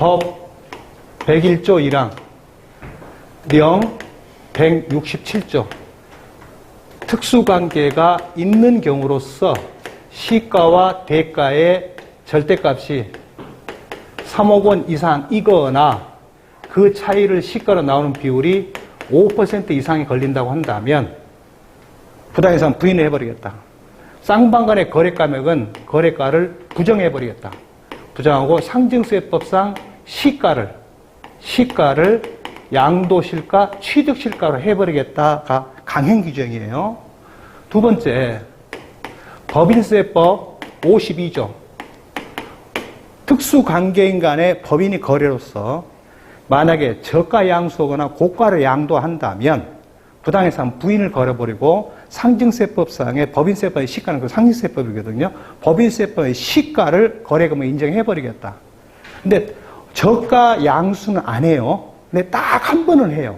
법 101조 1항 령 167조 특수관계가 있는 경우로서 시가와 대가의 절대값이 3억 원 이상이거나 그 차이를 시가로 나오는 비율이 5% 이상이 걸린다고 한다면 부당이상 부인을 해버리겠다. 쌍방 간의 거래가액은 거래가를 부정해버리겠다. 부정하고 상증세법상 시가를 양도실가, 취득실가로 해버리겠다가 강행 규정이에요. 두 번째, 법인세법 52조. 특수관계인 간의 법인이 거래로서 만약에 저가 양수하거나 고가를 양도한다면 부당해상 부인을 걸어버리고 상증세법상의 법인세법의 시가는 그 상증세법이거든요. 법인세법의 시가를 거래금을 인정해버리겠다. 근데 저가 양수는 안 해요. 근데 딱 한 번은 해요.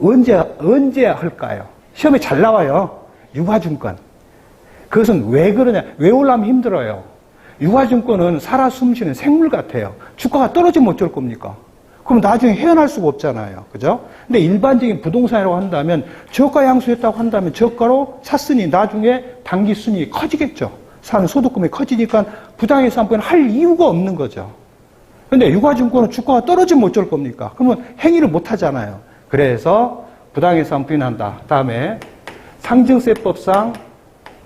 언제 할까요? 시험에 잘 나와요. 유가증권. 그것은 왜 그러냐? 외우려면 힘들어요. 유가증권은 살아 숨쉬는 생물 같아요. 주가가 떨어지면 어쩔 겁니까? 그럼 나중에 헤어날 수가 없잖아요. 그죠? 근데 일반적인 부동산이라고 한다면 저가 양수했다고 한다면 저가로 샀으니 나중에 단기 순이익이 커지겠죠. 사는 소득금이 커지니까 부당해상권을 할 이유가 없는 거죠. 근데 유가증권은 주가가 떨어지면 어쩔 겁니까? 그러면 행위를 못 하잖아요. 그래서 부당해상 부인한다. 다음에 상증세법상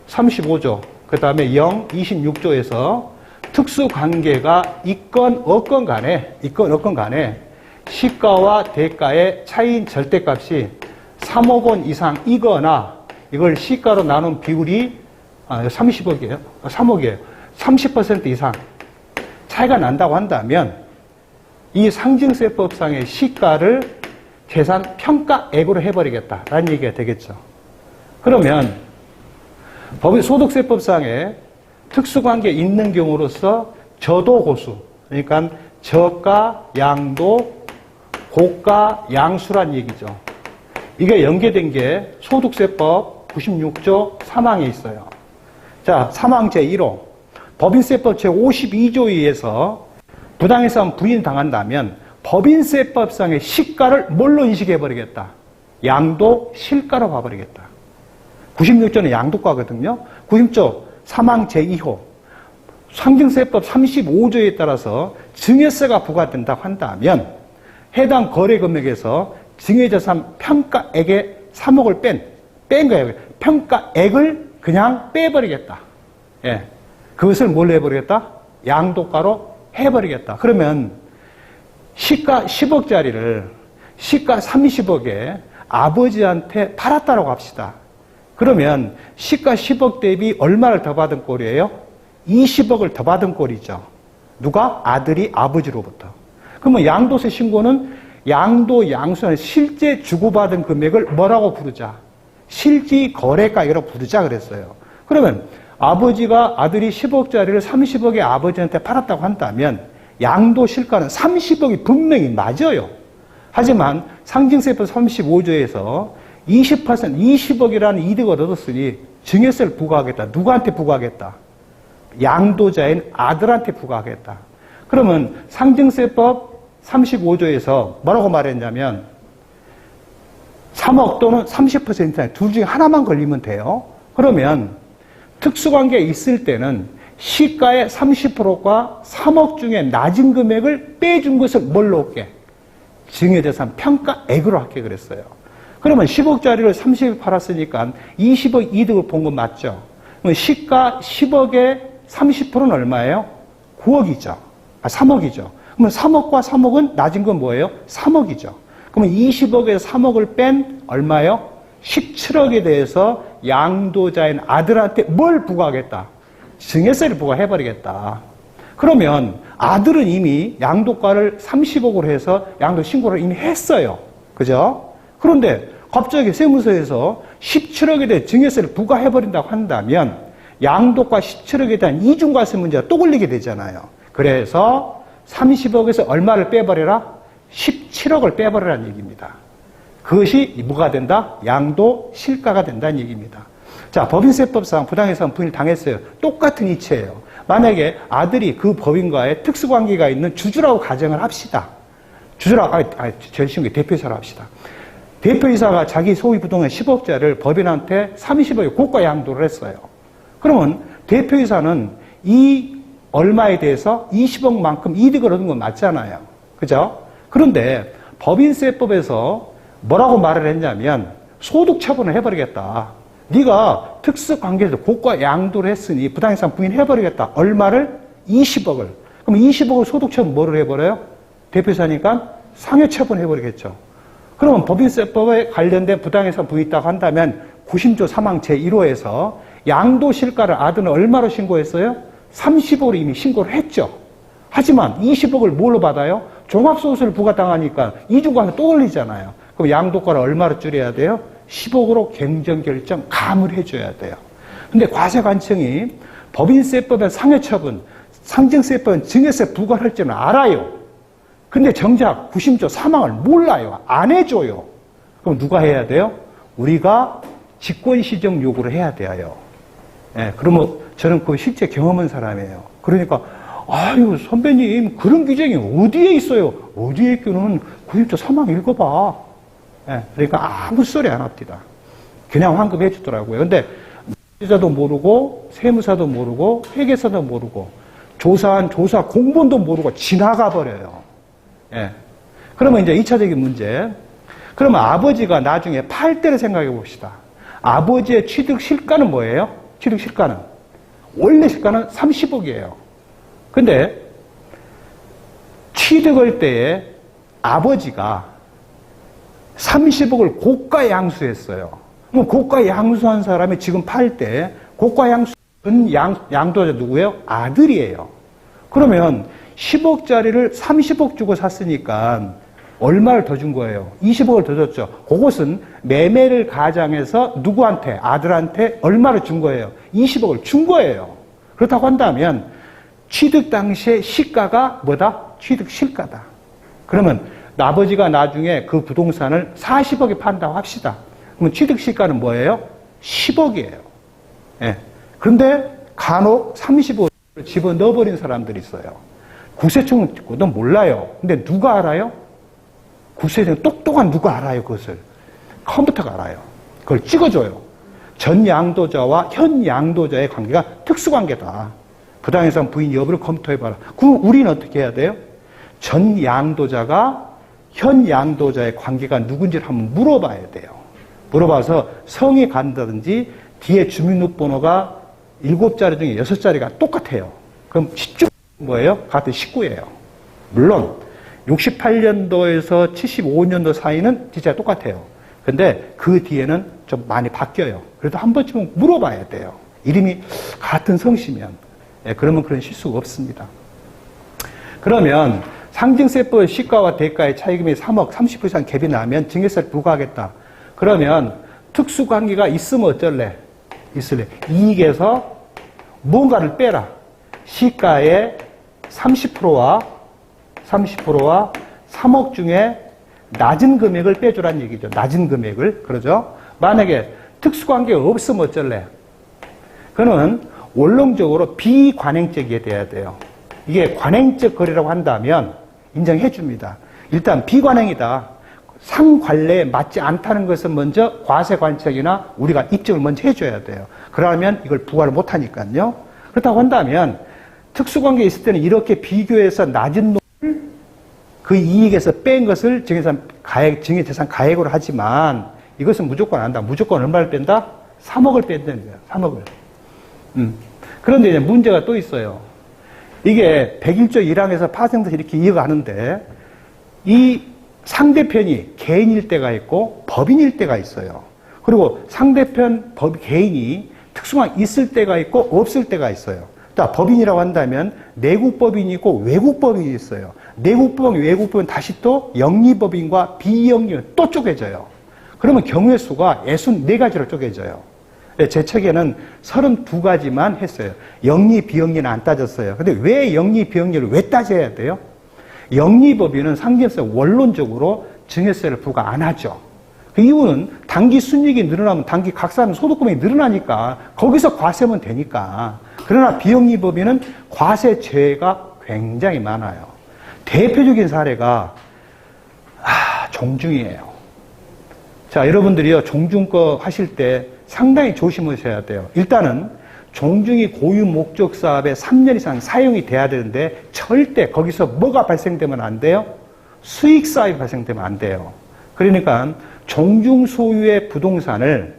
35조, 그 다음에 영 26조에서 특수관계가 있건 없건 간에 시가와 대가의 차이인 절대값이 3억 원 이상이거나 이걸 시가로 나눈 비율이 30억이에요. 3억이에요. 30% 이상 차이가 난다고 한다면 이 상증세법상의 시가를 계산 평가액으로 해버리겠다라는 얘기가 되겠죠. 그러면 소득세법상의 특수관계 있는 경우로서 저도고수, 그러니까 저가, 양도, 고가, 양수란 얘기죠. 이게 연계된 게 소득세법 96조 3항에 있어요. 자, 3항 제1호. 법인세법 제52조에 의해서 부당해상 부인당한다면 법인세법상의 시가를 뭘로 인식해버리겠다? 양도, 실가로 봐버리겠다. 96조는 양도가거든요. 90조 3항 제2호. 상증세법 35조에 따라서 증여세가 부과된다고 한다면 해당 거래금액에서 증여자산 평가액의 3억을 뺀 거예요. 평가액을 그냥 빼버리겠다. 예. 그것을 뭘로 해버리겠다? 양도가로 해버리겠다. 그러면 시가 10억짜리를 시가 30억에 아버지한테 팔았다라고 합시다. 그러면 시가 10억 대비 얼마를 더 받은 꼴이에요? 20억을 더 받은 꼴이죠. 누가? 아들이 아버지로부터. 그러면 양도세 신고는 양도, 양수는 실제 주고받은 금액을 뭐라고 부르자? 실질 거래가액이라고 부르자 그랬어요. 그러면 아버지가 아들이 10억짜리를 30억에 아버지한테 팔았다고 한다면 양도 실가는 30억이 분명히 맞아요. 하지만 상증세법 35조에서 20%, 20억이라는 이득을 얻었으니 증여세를 부과하겠다. 누구한테 부과하겠다? 양도자인 아들한테 부과하겠다. 그러면 상증세법 35조에서 뭐라고 말했냐면 3억 또는 30% 둘 중에 하나만 걸리면 돼요. 그러면 특수관계에 있을 때는 시가의 30%가 3억 중에 낮은 금액을 빼준 것을 뭘로 할게? 증여재산 평가액으로 할게 그랬어요. 그러면 10억짜리를 30억 팔았으니까 20억 이득을 본 건 맞죠? 그럼 시가 10억의 30%는 얼마예요? 9억이죠. 3억이죠. 그러면 3억과 3억은 낮은 건 뭐예요? 3억이죠. 그러면 20억에서 3억을 뺀 얼마예요? 17억에 대해서 양도자인 아들한테 뭘 부과하겠다? 증여세를 부과해버리겠다. 그러면 아들은 이미 양도가를 30억으로 해서 양도 신고를 이미 했어요. 그죠? 그런데 갑자기 세무서에서 17억에 대해 증여세를 부과해버린다고 한다면 양도가 17억에 대한 이중과세 문제가 또 걸리게 되잖아요. 그래서 30억에서 얼마를 빼버려라? 17억을 빼버리라는 얘기입니다. 그것이 뭐가 된다? 양도 실가가 된다는 얘기입니다. 자, 법인세법상 부당해상 부인을 당했어요. 똑같은 이치예요. 만약에 아들이 그 법인과의 특수관계가 있는 주주라고 가정을 합시다. 주주라고, 제일 쉬운 게 대표이사로 합시다. 대표이사가 자기 소유 부동산 10억짜리를 법인한테 30억에 고가 양도를 했어요. 그러면 대표이사는 이 얼마에 대해서 20억만큼 이득을 얻은 건 맞잖아요. 그죠? 그런데 법인세법에서 뭐라고 말을 했냐면 소득 처분을 해버리겠다. 네가 특수관계에서 고가 양도를 했으니 부당해상 부인해버리겠다. 얼마를? 20억을. 그럼 20억을 소득 처분 뭐를 해버려요? 대표이사니까 상해 처분해버리겠죠. 그러면 법인세법에 관련된 부당해상 부인이 있다고 한다면 90조 3항 제1호에서 양도실가를 아들은 얼마로 신고했어요? 30억으로 이미 신고를 했죠. 하지만 20억을 뭘로 받아요? 종합소득세를 부과당하니까 이주가서 또 올리잖아요. 그럼 양도가를 얼마로 줄여야 돼요? 10억으로 경정결정 감을 해줘야 돼요. 근데 과세관청이 법인세법의 상해처분, 상증세법은 증여세 부과할 줄은 알아요. 근데 정작 90조 3항을 몰라요. 안 해줘요. 그럼 누가 해야 돼요? 우리가 직권시정 요구를 해야 돼요. 예, 그러면 저는 그 실제 경험한 사람이에요. 그러니까 아유 선배님 그런 규정이 어디에 있어요? 어디에 있기는 90조 3항 읽어봐. 예, 그러니까 아무 소리 안 합니다. 그냥 환급해 주더라고요. 근데 세무사도 모르고 세무사도 모르고 회계사도 모르고 조사한 조사 공본도 모르고 지나가 버려요. 예. 그러면 이제 2차적인 문제. 그러면 아버지가 나중에 팔 때를 생각해 봅시다. 아버지의 취득 실가는 뭐예요? 취득 실가는 원래 실가는 30억이에요. 근데 취득할 때에 아버지가 30억을 고가 양수했어요. 그럼 고가 양수한 사람이 지금 팔 때 고가 양수는 양도자 누구예요? 아들이에요. 그러면 10억짜리를 30억 주고 샀으니까 얼마를 더 준 거예요? 20억을 더 줬죠. 그것은 매매를 가장해서 누구한테? 아들한테 얼마를 준 거예요? 20억을 준 거예요. 그렇다고 한다면 취득 당시의 시가가 뭐다? 취득 실가다. 그러면 아버지가 나중에 그 부동산을 40억에 판다고 합시다. 그러면 취득 시가는 뭐예요? 10억이에요. 예. 그런데 간혹 30억을 집어넣어버린 사람들이 있어요. 국세청은 그건 몰라요. 근데 누가 알아요? 국세청 똑똑한 누가 알아요, 그것을? 컴퓨터가 알아요. 그걸 찍어줘요. 전 양도자와 현 양도자의 관계가 특수관계다. 부당해상 부인 여부를 검토해봐라. 그럼 우리는 어떻게 해야 돼요? 전 양도자가 현 양도자의 관계가 누군지를 한번 물어봐야 돼요. 물어봐서 성이 간다든지 뒤에 주민등록번호가 7자리 중에 6자리가 똑같아요. 그럼 10주 뭐예요? 같은 19예요. 물론 68년도에서 75년도 사이는 진짜 똑같아요. 근데 그 뒤에는 좀 많이 바뀌어요. 그래도 한 번쯤은 물어봐야 돼요. 이름이 같은 성씨면. 예, 그러면 그런 실수가 없습니다. 그러면 상증세법 시가와 대가의 차이금이 3억 30% 이상 갭이 나면 증여세를 부과하겠다. 그러면 특수관계가 있으면 어쩔래? 있을래? 이익에서 뭔가를 빼라. 시가의 30%와 3억 중에 낮은 금액을 빼주라는 얘기죠. 낮은 금액을. 그러죠? 만약에 특수관계가 없으면 어쩔래? 그는 원론적으로 비관행적이 돼야 돼요. 이게 관행적 거래라고 한다면 인정해 줍니다. 일단 비관행이다. 상관례에 맞지 않다는 것은 먼저 과세관청이나 우리가 입증을 먼저 해줘야 돼요. 그러면 이걸 부과를 못하니까요. 그렇다고 한다면 특수관계에 있을 때는 이렇게 비교해서 낮은 놈을 그 이익에서 뺀 것을 증여재산 가액으로 하지만 이것은 무조건 안 한다. 무조건 얼마를 뺀다? 3억을 뺀다는 거예요. 3억을. 그런데 이제 문제가 또 있어요. 이게 101조 1항에서 파생돼서 이렇게 이어가는데 이 상대편이 개인일 때가 있고 법인일 때가 있어요. 그리고 상대편 개인이 특수한 있을 때가 있고 없을 때가 있어요. 자, 법인이라고 한다면 내국법인이 있고 외국법인이 있어요. 내국법인, 외국법인 다시 또 영리법인과 비영리는 또 쪼개져요. 그러면 경우의 수가 64가지로 쪼개져요. 제 책에는 32가지만 했어요. 영리, 비영리는 안 따졌어요. 근데 왜 영리, 비영리를 왜 따져야 돼요? 영리법인은 상증세 원론적으로 증여세를 부과 안 하죠. 그 이유는 단기 순이익이 늘어나면 단기 각사는 소득금액이 늘어나니까 거기서 과세면 되니까. 그러나 비영리법인은 과세 제외가 굉장히 많아요. 대표적인 사례가 종중이에요. 자, 여러분들이요 종중거 하실 때 상당히 조심하셔야 돼요. 일단은 종중이 고유 목적 사업에 3년 이상 사용이 돼야 되는데 절대 거기서 뭐가 발생되면 안 돼요? 수익 사업이 발생되면 안 돼요. 그러니까 종중 소유의 부동산을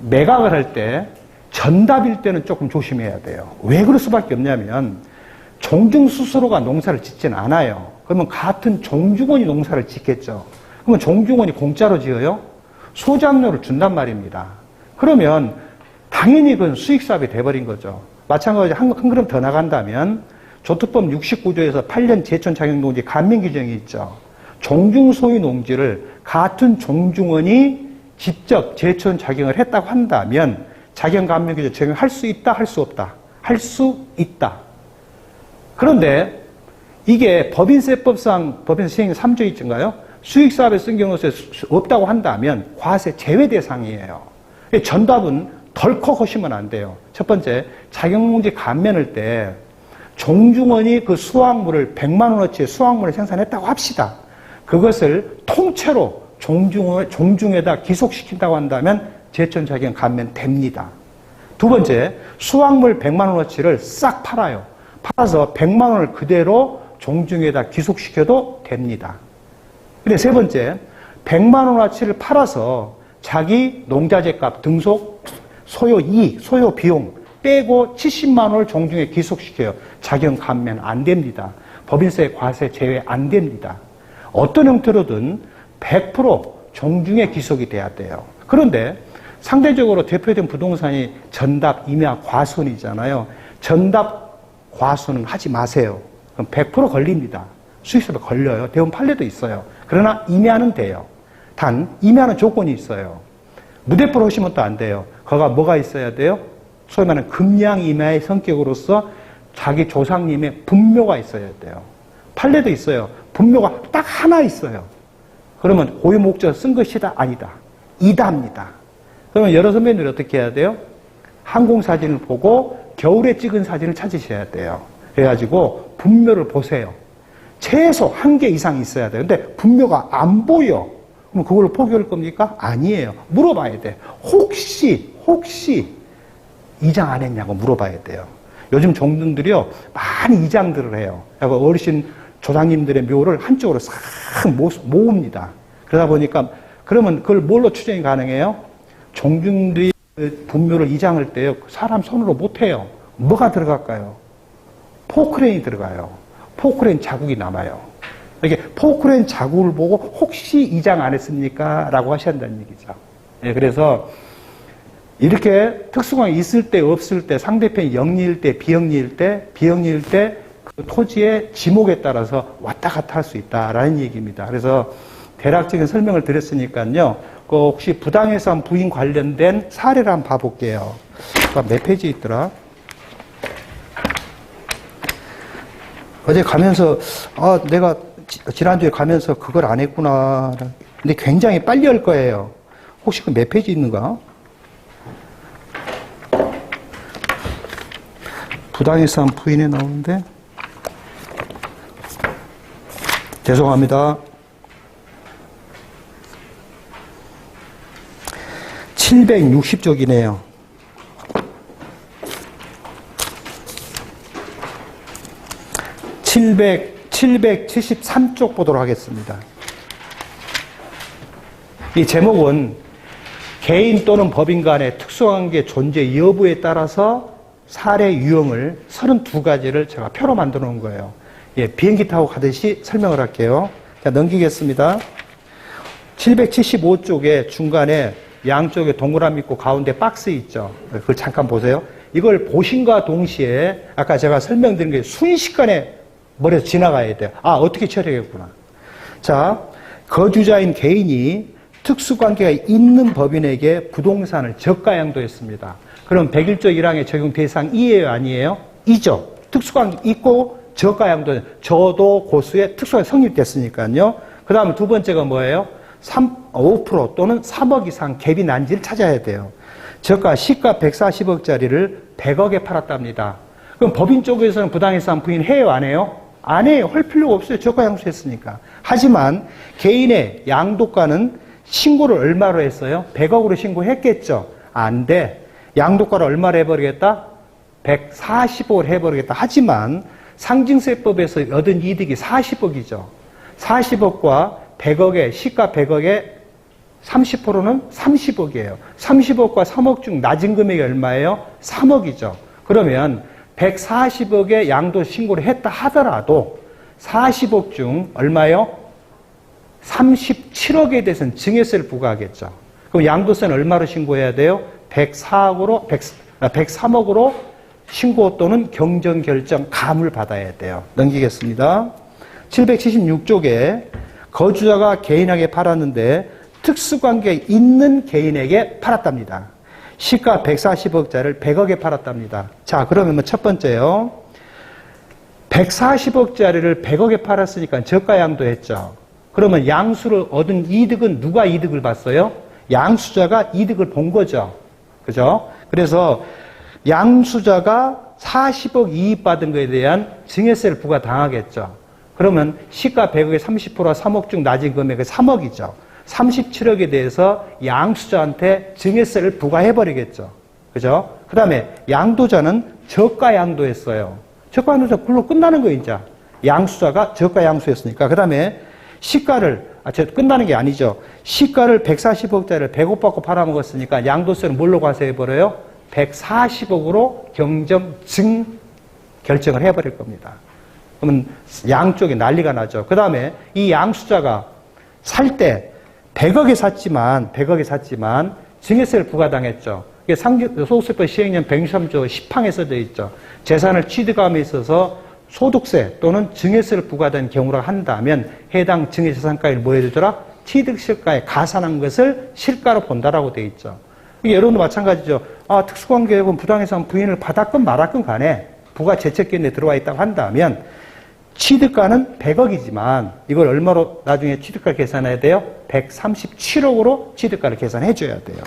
매각을 할 때 전답일 때는 조금 조심해야 돼요. 왜 그럴 수밖에 없냐면 종중 스스로가 농사를 짓진 않아요. 그러면 같은 종중원이 농사를 짓겠죠. 그러면 종중원이 공짜로 지어요? 소장료를 준단 말입니다. 그러면 당연히 그건 수익사업이 돼버린 거죠. 마찬가지로 한 걸음 더 나간다면 조특법 69조에서 8년 제천 자격농지 감면 규정이 있죠. 종중 소유 농지를 같은 종중원이 직접 제천 자격을 했다고 한다면 자격 감면 규정 적용할 수 있다, 할 수 없다? 할 수 있다. 그런데 이게 법인세법상 법인 시행 3조 있던가요? 수익사업에 쓴 경우에 없다고 한다면 과세 제외 대상이에요. 전답은 덜컥 하시면 안 돼요. 첫 번째, 자격농지 감면할 때 종중원이 그 수확물을 100만 원어치의 수확물을 생산했다고 합시다. 그것을 통째로 종중에다 기속시킨다고 한다면 제천 자격 감면 됩니다. 두 번째, 수확물 100만 원어치를 싹 팔아요. 팔아서 100만 원을 그대로 종중에다 기속시켜도 됩니다. 근데 세 번째, 100만 원어치를 팔아서 자기 농자재 값 등록, 소요 이익, 소요 비용 빼고 70만 원을 종중에 기속시켜요. 자격 감면 안 됩니다. 법인세 과세 제외 안 됩니다. 어떤 형태로든 100% 종중에 기속이 돼야 돼요. 그런데 상대적으로 대표된 부동산이 전답, 임야, 과손이잖아요. 전답, 과손은 하지 마세요. 그럼 100% 걸립니다. 수익세가 걸려요. 대부분 판례도 있어요. 그러나 임야는 돼요. 단 임야는 조건이 있어요. 무대포로 하시면 또 안 돼요. 거기가 뭐가 있어야 돼요? 소위 말하는 금양 임야의 성격으로서 자기 조상님의 분묘가 있어야 돼요. 판례도 있어요. 분묘가 딱 하나 있어요. 그러면 고유 목적 쓴 것이다? 아니다. 이다입니다. 그러면 여러 선배님들이 어떻게 해야 돼요? 항공사진을 보고 겨울에 찍은 사진을 찾으셔야 돼요. 그래가지고 분묘를 보세요. 최소 1개 이상 있어야 돼요. 근데 분묘가 안 보여. 그럼 그걸로 포기할 겁니까? 아니에요. 물어봐야 돼. 혹시 이장 안 했냐고 물어봐야 돼요. 요즘 종등들이요 많이 이장들을 해요. 어르신 조상님들의 묘를 한쪽으로 싹 모읍니다. 그러다 보니까 그러면 그걸 뭘로 추정이 가능해요? 종중들이 분묘를 이장할 때요 사람 손으로 못해요. 뭐가 들어갈까요? 포크레인이 들어가요. 포크레인 자국이 남아요. 이렇게 포크레인 자국을 보고 혹시 이장 안 했습니까? 라고 하셔야 한다는 얘기죠. 예, 그래서 이렇게 특수광이 있을 때 없을 때 상대편이 영리일 때 비영리일 때 그 토지의 지목에 따라서 왔다 갔다 할 수 있다라는 얘기입니다. 그래서 대략적인 설명을 드렸으니까요. 혹시 부당해상 부인 관련된 사례를 한번 봐볼게요. 몇 페이지 있더라? 어제 가면서 내가 지난주에 가면서 그걸 안 했구나. 근데 굉장히 빨리 할 거예요. 혹시 그 몇 페이지 있는가? 부당해상 부인에 나오는데 죄송합니다. 760쪽이네요. 773쪽 보도록 하겠습니다. 이 제목은 개인 또는 법인 간의 특수관계 존재 여부에 따라서 사례 유형을 32가지를 제가 표로 만들어 놓은 거예요. 예, 비행기 타고 가듯이 설명을 할게요. 자, 넘기겠습니다. 775쪽에 중간에 양쪽에 동그라미 있고 가운데 박스 있죠. 그걸 잠깐 보세요. 이걸 보신과 동시에 아까 제가 설명드린 게 순식간에 머리에서 지나가야 돼요. 어떻게 처리하겠구나. 자, 거주자인 개인이 특수관계가 있는 법인에게 부동산을 저가양도했습니다. 그럼 101조 1항의 적용 대상 이에요, 아니에요? 이죠. 특수관계 있고 저가양도, 저도 고수의 특수관계 성립됐으니까요. 그 다음 두 번째가 뭐예요? 5% 또는 3억 이상 갭이 난지를 찾아야 돼요. 저가 시가 140억짜리를 100억에 팔았답니다. 그럼 법인 쪽에서는 부당이상 부인해요, 안 해요? 안 해요. 할 필요가 없어요. 저가 양수했으니까. 하지만 개인의 양도가는 신고를 얼마로 했어요? 100억으로 신고했겠죠. 안 돼. 양도가를 얼마로 해버리겠다? 140억을 해버리겠다. 하지만 상징세법에서 얻은 이득이 40억이죠. 40억과 100억의 시가 100억의 30%는 30억이에요. 30억과 3억 중 낮은 금액이 얼마예요? 3억이죠. 그러면 140억의 양도 신고를 했다 하더라도 40억 중 얼마요? 37억에 대해서는 증여세를 부과하겠죠. 그럼 양도세는 얼마로 신고해야 돼요? 103억으로 신고 또는 경정결정 감을 받아야 돼요. 넘기겠습니다. 776쪽에 거주자가 개인에게 팔았는데 특수관계 있는 개인에게 팔았답니다. 시가 140억짜리를 100억에 팔았답니다. 자, 그러면 첫 번째요. 140억짜리를 100억에 팔았으니까 저가 양도했죠. 그러면 양수를 얻은 이득은 누가 이득을 봤어요? 양수자가 이득을 본 거죠. 그죠? 그래서 양수자가 40억 이익 받은 것에 대한 증여세를 부과당하겠죠. 그러면 시가 100억의 30%와 3억 중 낮은 금액은 3억이죠. 37억에 대해서 양수자한테 증여세를 부과해버리겠죠. 그죠? 그 다음에 양도자는 저가 양도했어요. 저가 양도자 물론 끝나는 거예요, 이제. 양수자가 저가 양수했으니까. 그 다음에 시가를, 끝나는 게 아니죠. 시가를 140억짜리를 100억 받고 팔아먹었으니까 양도세는 뭘로 과세해버려요? 140억으로 결정을 해버릴 겁니다. 그러면 양쪽에 난리가 나죠. 그 다음에 이 양수자가 살 때 100억에 샀지만 증여세를 부과당했죠. 이게 소득세법 시행령 163조 10항에 써져 있죠. 재산을 취득함에 있어서 소득세 또는 증여세를 부과된 경우라 한다면 해당 증여재산가를 뭐 해주더라? 취득시가에 가산한 것을 실가로 본다라고 되어 있죠. 여러분도 마찬가지죠. 특수관계업은 부당해상 부인을 받았건 말았건 간에 부가제척기준에 들어와 있다고 한다면 취득가는 100억이지만 이걸 얼마로 나중에 취득가 계산해야 돼요? 137억으로 취득가를 계산해 줘야 돼요.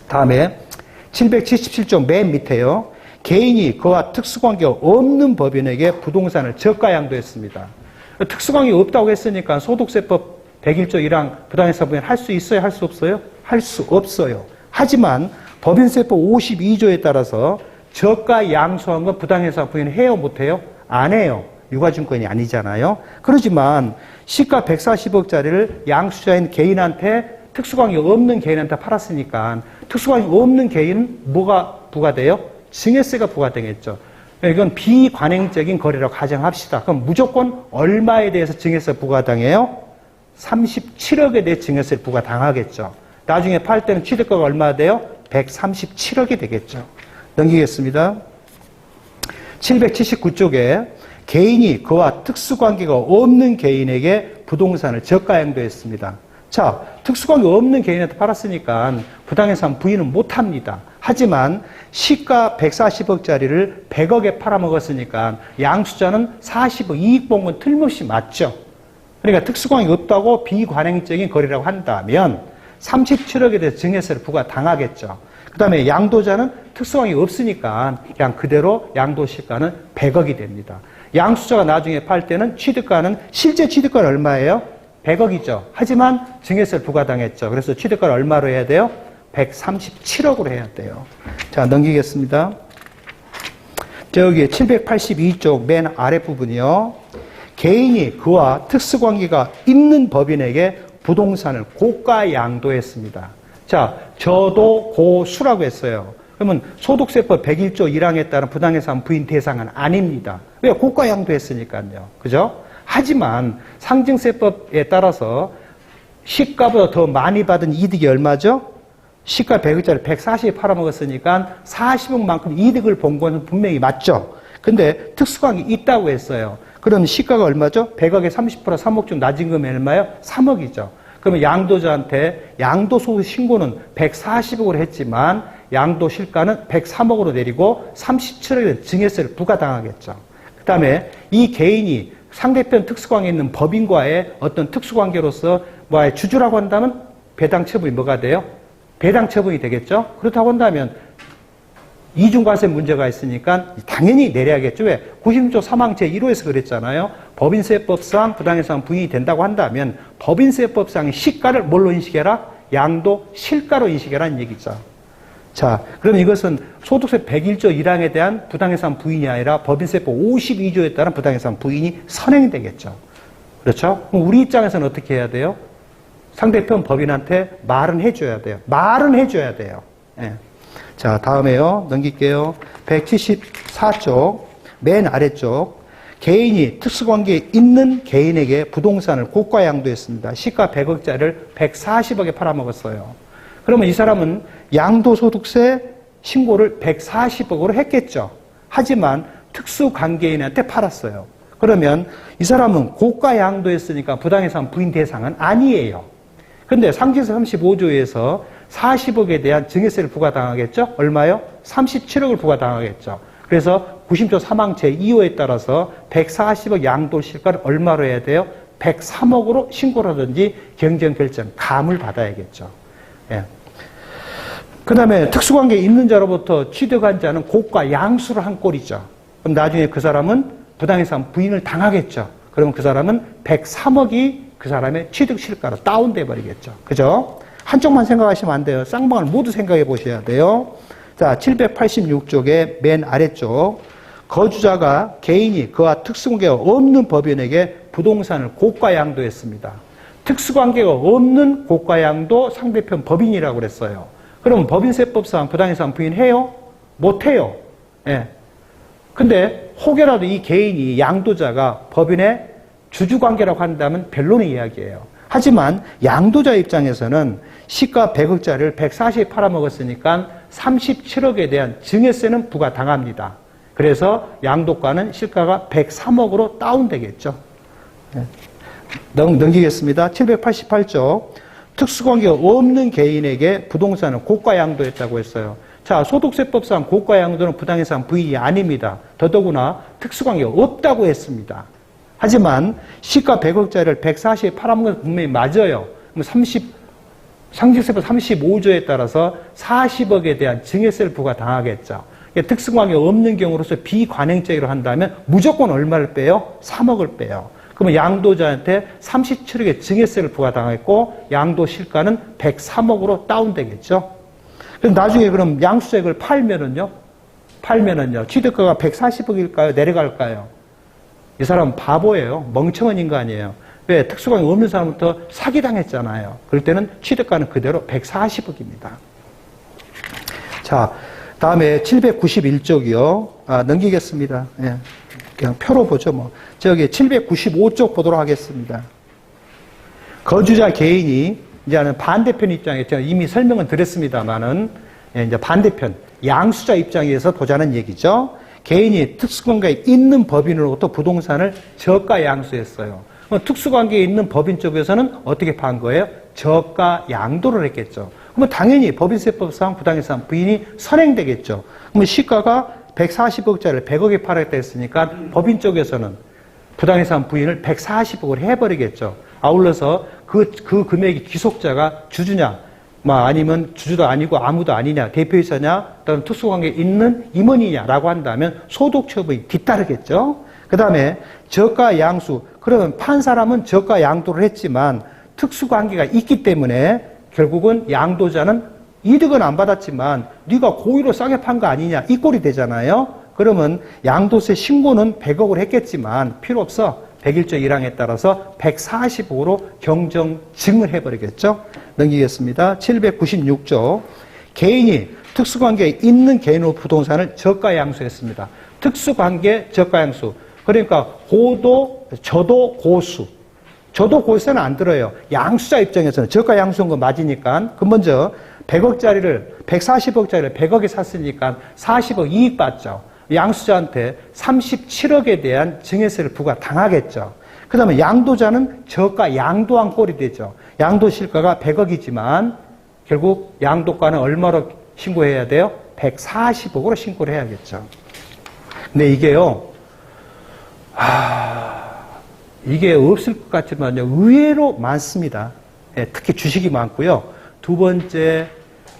다음에 777조 맨 밑에요. 개인이 그와 특수관계가 없는 법인에게 부동산을 저가 양도했습니다. 특수관계가 없다고 했으니까 소득세법 101조 1항 부당해상 부인 할 수 있어요? 할 수 없어요? 할 수 없어요. 하지만 법인세법 52조에 따라서 저가 양수한 건 부당해상 부인 해요? 못해요? 안 해요. 유가증권이 아니잖아요. 그렇지만 시가 140억짜리를 양수자인 개인한테 특수관계가 없는 개인한테 팔았으니까 특수관계가 없는 개인은 뭐가 부과돼요? 증여세가 부과되겠죠. 이건 비관행적인 거래라고 가정합시다. 그럼 무조건 얼마에 대해서 증여세 부과당해요? 37억에 대해 증여세를 부과당하겠죠. 나중에 팔 때는 취득가가 얼마 돼요? 137억이 되겠죠. 넘기겠습니다. 779쪽에 개인이 그와 특수관계가 없는 개인에게 부동산을 저가 양도했습니다. 자, 특수관계 없는 개인한테 팔았으니까 부당해상 부인은 못합니다. 하지만 시가 140억짜리를 100억에 팔아먹었으니까 양수자는 40억 이익 본 건 틀림없이 맞죠. 그러니까 특수관계가 없다고 비관행적인 거래라고 한다면 37억에 대해서 증여세를 부과당하겠죠. 그 다음에 양도자는 특수관계가 없으니까 그냥 그대로 양도시가는 100억이 됩니다. 양수자가 나중에 팔 때는 취득가는 실제 취득가는 얼마예요? 100억이죠. 하지만 증여세를 부과당했죠. 그래서 취득가를 얼마로 해야 돼요? 137억으로 해야 돼요. 자, 넘기겠습니다. 여기 782쪽 맨 아랫부분이요. 개인이 그와 특수관계가 있는 법인에게 부동산을 고가 양도했습니다. 자, 저도 고수라고 했어요. 그러면 소득세법 101조 1항에 따른 부당해상 부인 대상은 아닙니다. 왜? 고가 양도했으니까요. 그죠? 하지만 상증세법에 따라서 시가보다 더 많이 받은 이득이 얼마죠? 시가 100억짜리 140에 팔아먹었으니까 40억만큼 이득을 본 것은 분명히 맞죠. 근데 특수관계 있다고 했어요. 그럼 시가가 얼마죠? 100억에 30% 3억 중 낮은 금액이 얼마예요? 3억이죠. 그러면 양도자한테 양도소득 신고는 140억으로 했지만 양도실가는 103억으로 내리고 37억의 증여세를 부과당하겠죠. 그 다음에 이 개인이 상대편 특수관계에 있는 법인과의 어떤 특수관계로서 뭐 주주라고 한다면 배당 처분이 뭐가 돼요? 배당 처분이 되겠죠? 그렇다고 한다면 이중과세 문제가 있으니까 당연히 내려야겠죠. 왜? 96조 3항 제1호에서 그랬잖아요. 법인세법상 부당해상 부인이 된다고 한다면 법인세법상의 시가를 뭘로 인식해라? 양도 실가로 인식해라는 얘기죠. 자, 그럼 이것은 소득세 101조 1항에 대한 부당해상 부인이 아니라 법인세법 52조에 따른 부당해상 부인이 선행이 되겠죠. 그렇죠? 그럼 우리 입장에서는 어떻게 해야 돼요? 상대편 법인한테 말은 해줘야 돼요. 말은 해줘야 돼요. 예. 자, 다음에요. 넘길게요. 174쪽, 맨 아래쪽. 개인이 특수관계에 있는 개인에게 부동산을 고가 양도했습니다. 시가 100억짜리를 140억에 팔아먹었어요. 그러면 이 사람은 양도소득세 신고를 140억으로 했겠죠. 하지만 특수관계인한테 팔았어요. 그러면 이 사람은 고가 양도했으니까 부당해상 부인 대상은 아니에요. 근데 상징세 35조에서 40억에 대한 증여세를 부과당하겠죠? 얼마요? 37억을 부과당하겠죠. 그래서 90조 3항 제2호에 따라서 140억 양도 실가를 얼마로 해야 돼요? 103억으로 신고를 하든지 경정결정, 감을 받아야겠죠. 예. 그 다음에 특수관계에 있는 자로부터 취득한 자는 고가 양수를 한 꼴이죠. 그럼 나중에 그 사람은 부당해상 부인을 당하겠죠. 그러면 그 사람은 103억이 그 사람의 취득 실가로 다운돼 버리겠죠. 그죠? 한쪽만 생각하시면 안 돼요. 쌍방을 모두 생각해 보셔야 돼요. 자, 786쪽의 맨 아래쪽. 거주자가 개인이 그와 특수관계가 없는 법인에게 부동산을 고가 양도했습니다. 특수관계가 없는 고가 양도 상대편 법인이라고 그랬어요. 그럼 법인세법상 부당해상 부인해요? 못해요. 예. 근데 혹여라도 이 개인이 양도자가 법인의 주주관계라고 한다면 변론의 이야기예요. 하지만 양도자 입장에서는 시가 100억짜리를 140에 팔아먹었으니까 37억에 대한 증여세는 부과당합니다. 그래서 양도가는 실가가 103억으로 다운되겠죠. 넘기겠습니다. 788조. 특수관계가 없는 개인에게 부동산을 고가 양도했다고 했어요. 자, 소득세법상 고가 양도는 부당해상 부인이 아닙니다. 더더구나 특수관계가 없다고 했습니다. 하지만 시가 100억짜리를 140에 팔아먹은 건 분명히 맞아요. 상징세법 35조에 따라서 40억에 대한 증여세를 부과당하겠죠. 특수관계가 없는 경우로서 비관행죄로 한다면 무조건 얼마를 빼요? 3억을 빼요. 그러면 양도자한테 37억의 증여세를 부과당했고 양도 실가는 103억으로 다운되겠죠. 그럼 나중에 그럼 양수액을 팔면은요 취득가가 140억일까요? 내려갈까요? 이 사람은 바보예요. 멍청한 인간이에요. 왜? 특수관계 없는 사람부터 사기당했잖아요. 그럴 때는 취득가는 그대로 140억입니다. 자, 다음에 791쪽이요. 넘기겠습니다. 예. 그냥 표로 보죠, 뭐. 저기 795쪽 보도록 하겠습니다. 거주자 개인이 이제는 반대편 입장에 제가 이미 설명을 드렸습니다만은 이제 반대편 양수자 입장에서 보자는 얘기죠. 개인이 특수관계에 있는 법인으로부터 부동산을 저가 양수했어요. 특수관계에 있는 법인 쪽에서는 어떻게 판 거예요? 저가 양도를 했겠죠. 그러면 당연히 법인세법상 부당해상 부인이 선행되겠죠. 그러면 시가가 140억짜리를 100억에 팔았다 했으니까 법인 쪽에서는 부당해상 부인을 140억을 해버리겠죠. 아울러서 그 금액이 기속자가 주주냐, 아니면 주주도 아니고 아무도 아니냐, 대표이사냐, 또는 특수관계에 있는 임원이냐라고 한다면 소득처분이 뒤따르겠죠. 그 다음에 저가 양수. 그러면 판 사람은 저가 양도를 했지만 특수관계가 있기 때문에 결국은 양도자는 이득은 안 받았지만 네가 고의로 싸게 판 거 아니냐 이 꼴이 되잖아요. 그러면 양도세 신고는 100억을 했겠지만 필요 없어. 101조 1항에 따라서 140억으로 경정증을 해버리겠죠. 넘기겠습니다. 796조. 개인이 특수관계에 있는 개인으로 부동산을 저가 양수했습니다. 특수관계 저가 양수. 그러니까 고도, 저도, 고수. 저도 고수는 안 들어요. 양수자 입장에서는 저가 양수한 거 맞으니까. 그럼 먼저 100억짜리를 140억짜리를 100억에 샀으니까 40억 이익 받죠. 양수자한테 37억에 대한 증여세를 부과당하겠죠. 그 다음에 양도자는 저가 양도한 꼴이 되죠. 양도 실가가 100억이지만 결국 양도가는 얼마로 신고해야 돼요? 140억으로 신고를 해야겠죠. 근데 이게요, 이게 없을 것 같지만요, 의외로 많습니다. 예, 특히 주식이 많고요. 두 번째,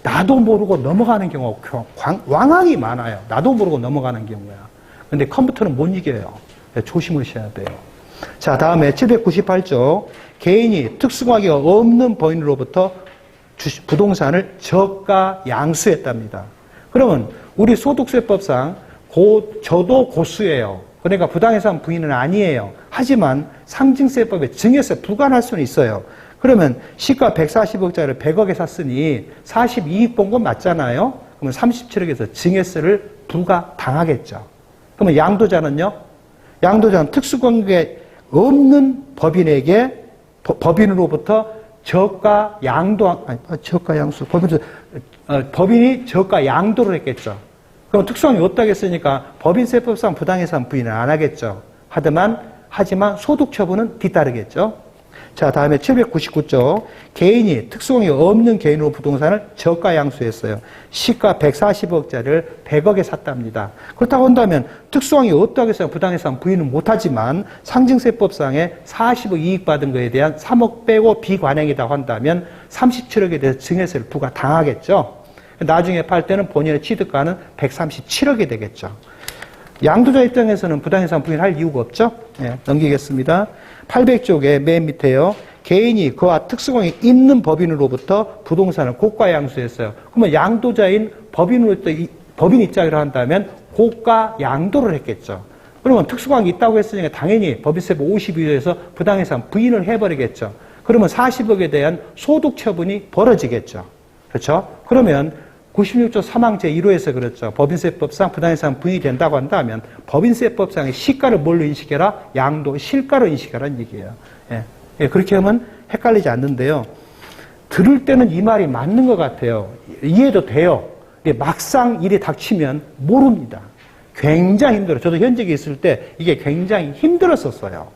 나도 모르고 넘어가는 경우가 왕왕이 많아요. 나도 모르고 넘어가는 경우야. 근데 컴퓨터는 못 이겨요. 예, 조심하셔야 돼요. 자, 다음에 798조. 개인이 특수관계가 없는 법인으로부터 부동산을 저가 양수했답니다. 그러면 우리 소득세법상 저도 고수예요. 그러니까 부당해상 부인은 아니에요. 하지만 상징세법에 증여세 부과할 수는 있어요. 그러면 시가 140억짜리를 100억에 샀으니 42억 본 건 맞잖아요. 그러면 37억에서 증여세를 부과당하겠죠. 그러면 양도자는요? 양도자는 특수관계 없는 법인에게 법인으로부터 저가 양도, 저가 양수, 법인이 저가 양도를 했겠죠. 그럼 특수관계 없다고 했으니까 법인세법상 부당해상 부인은 안 하겠죠. 하지만 소득처분은 뒤따르겠죠. 자, 다음에 799조. 개인이 특수관계 없는 개인으로 부동산을 저가 양수했어요. 시가 140억짜리를 100억에 샀답니다. 그렇다고 한다면 특수관계 없다고 해서 부당해상 부인은 못하지만 상징세법상에 40억 이익 받은 거에 대한 3억 빼고 비관행이라고 한다면 37억에 대해서 증여세를 부과당하겠죠. 나중에 팔 때는 본인의 취득가는 137억이 되겠죠. 양도자 입장에서는 부당해상 부인할 이유가 없죠. 네, 넘기겠습니다. 800쪽에 맨 밑에요. 개인이 그와 특수관계 있는 법인으로부터 부동산을 고가 양수했어요. 그러면 양도자인 법인 입장이라 한다면 고가 양도를 했겠죠. 그러면 특수관계 있다고 했으니까 당연히 법인세법 52조에서 부당해상 부인을 해버리겠죠. 그러면 40억에 대한 소득 처분이 벌어지겠죠. 그렇죠? 그러면 96조 3항 제1호에서 그렇죠. 법인세법상 부당해상 부인이 된다고 한다면 법인세법상의 시가를 뭘로 인식해라? 양도, 실가로 인식하라는 얘기예요. 예. 예, 그렇게 하면 헷갈리지 않는데요. 들을 때는 이 말이 맞는 것 같아요. 이해도 돼요. 막상 일이 닥치면 모릅니다. 굉장히 힘들어요. 저도 현직에 있을 때 이게 굉장히 힘들었었어요.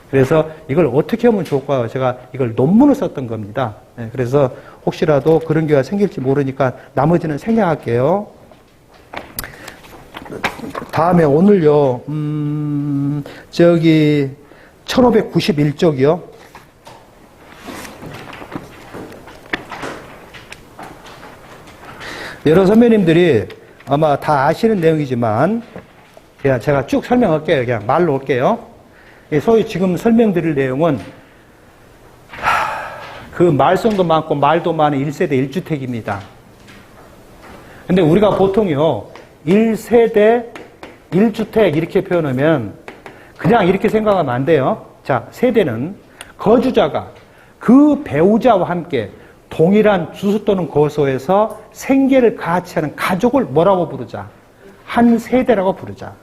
그래서 이걸 어떻게 하면 좋을까요? 제가 이걸 논문을 썼던 겁니다. 예, 그래서 혹시라도 그런 기회가 생길지 모르니까 나머지는 생략할게요. 다음에 오늘요, 1591쪽이요. 여러 선배님들이 아마 다 아시는 내용이지만, 제가 쭉 설명할게요. 그냥 말로 할게요. 소위 지금 설명드릴 내용은 그 말썽도 많고 말도 많은 1세대 1주택입니다. 근데 우리가 보통요, 1세대 1주택 이렇게 표현하면 그냥 이렇게 생각하면 안 돼요. 자, 세대는 거주자가 그 배우자와 함께 동일한 주소 또는 거소에서 생계를 같이 하는 가족을 뭐라고 부르자? 한 세대라고 부르자.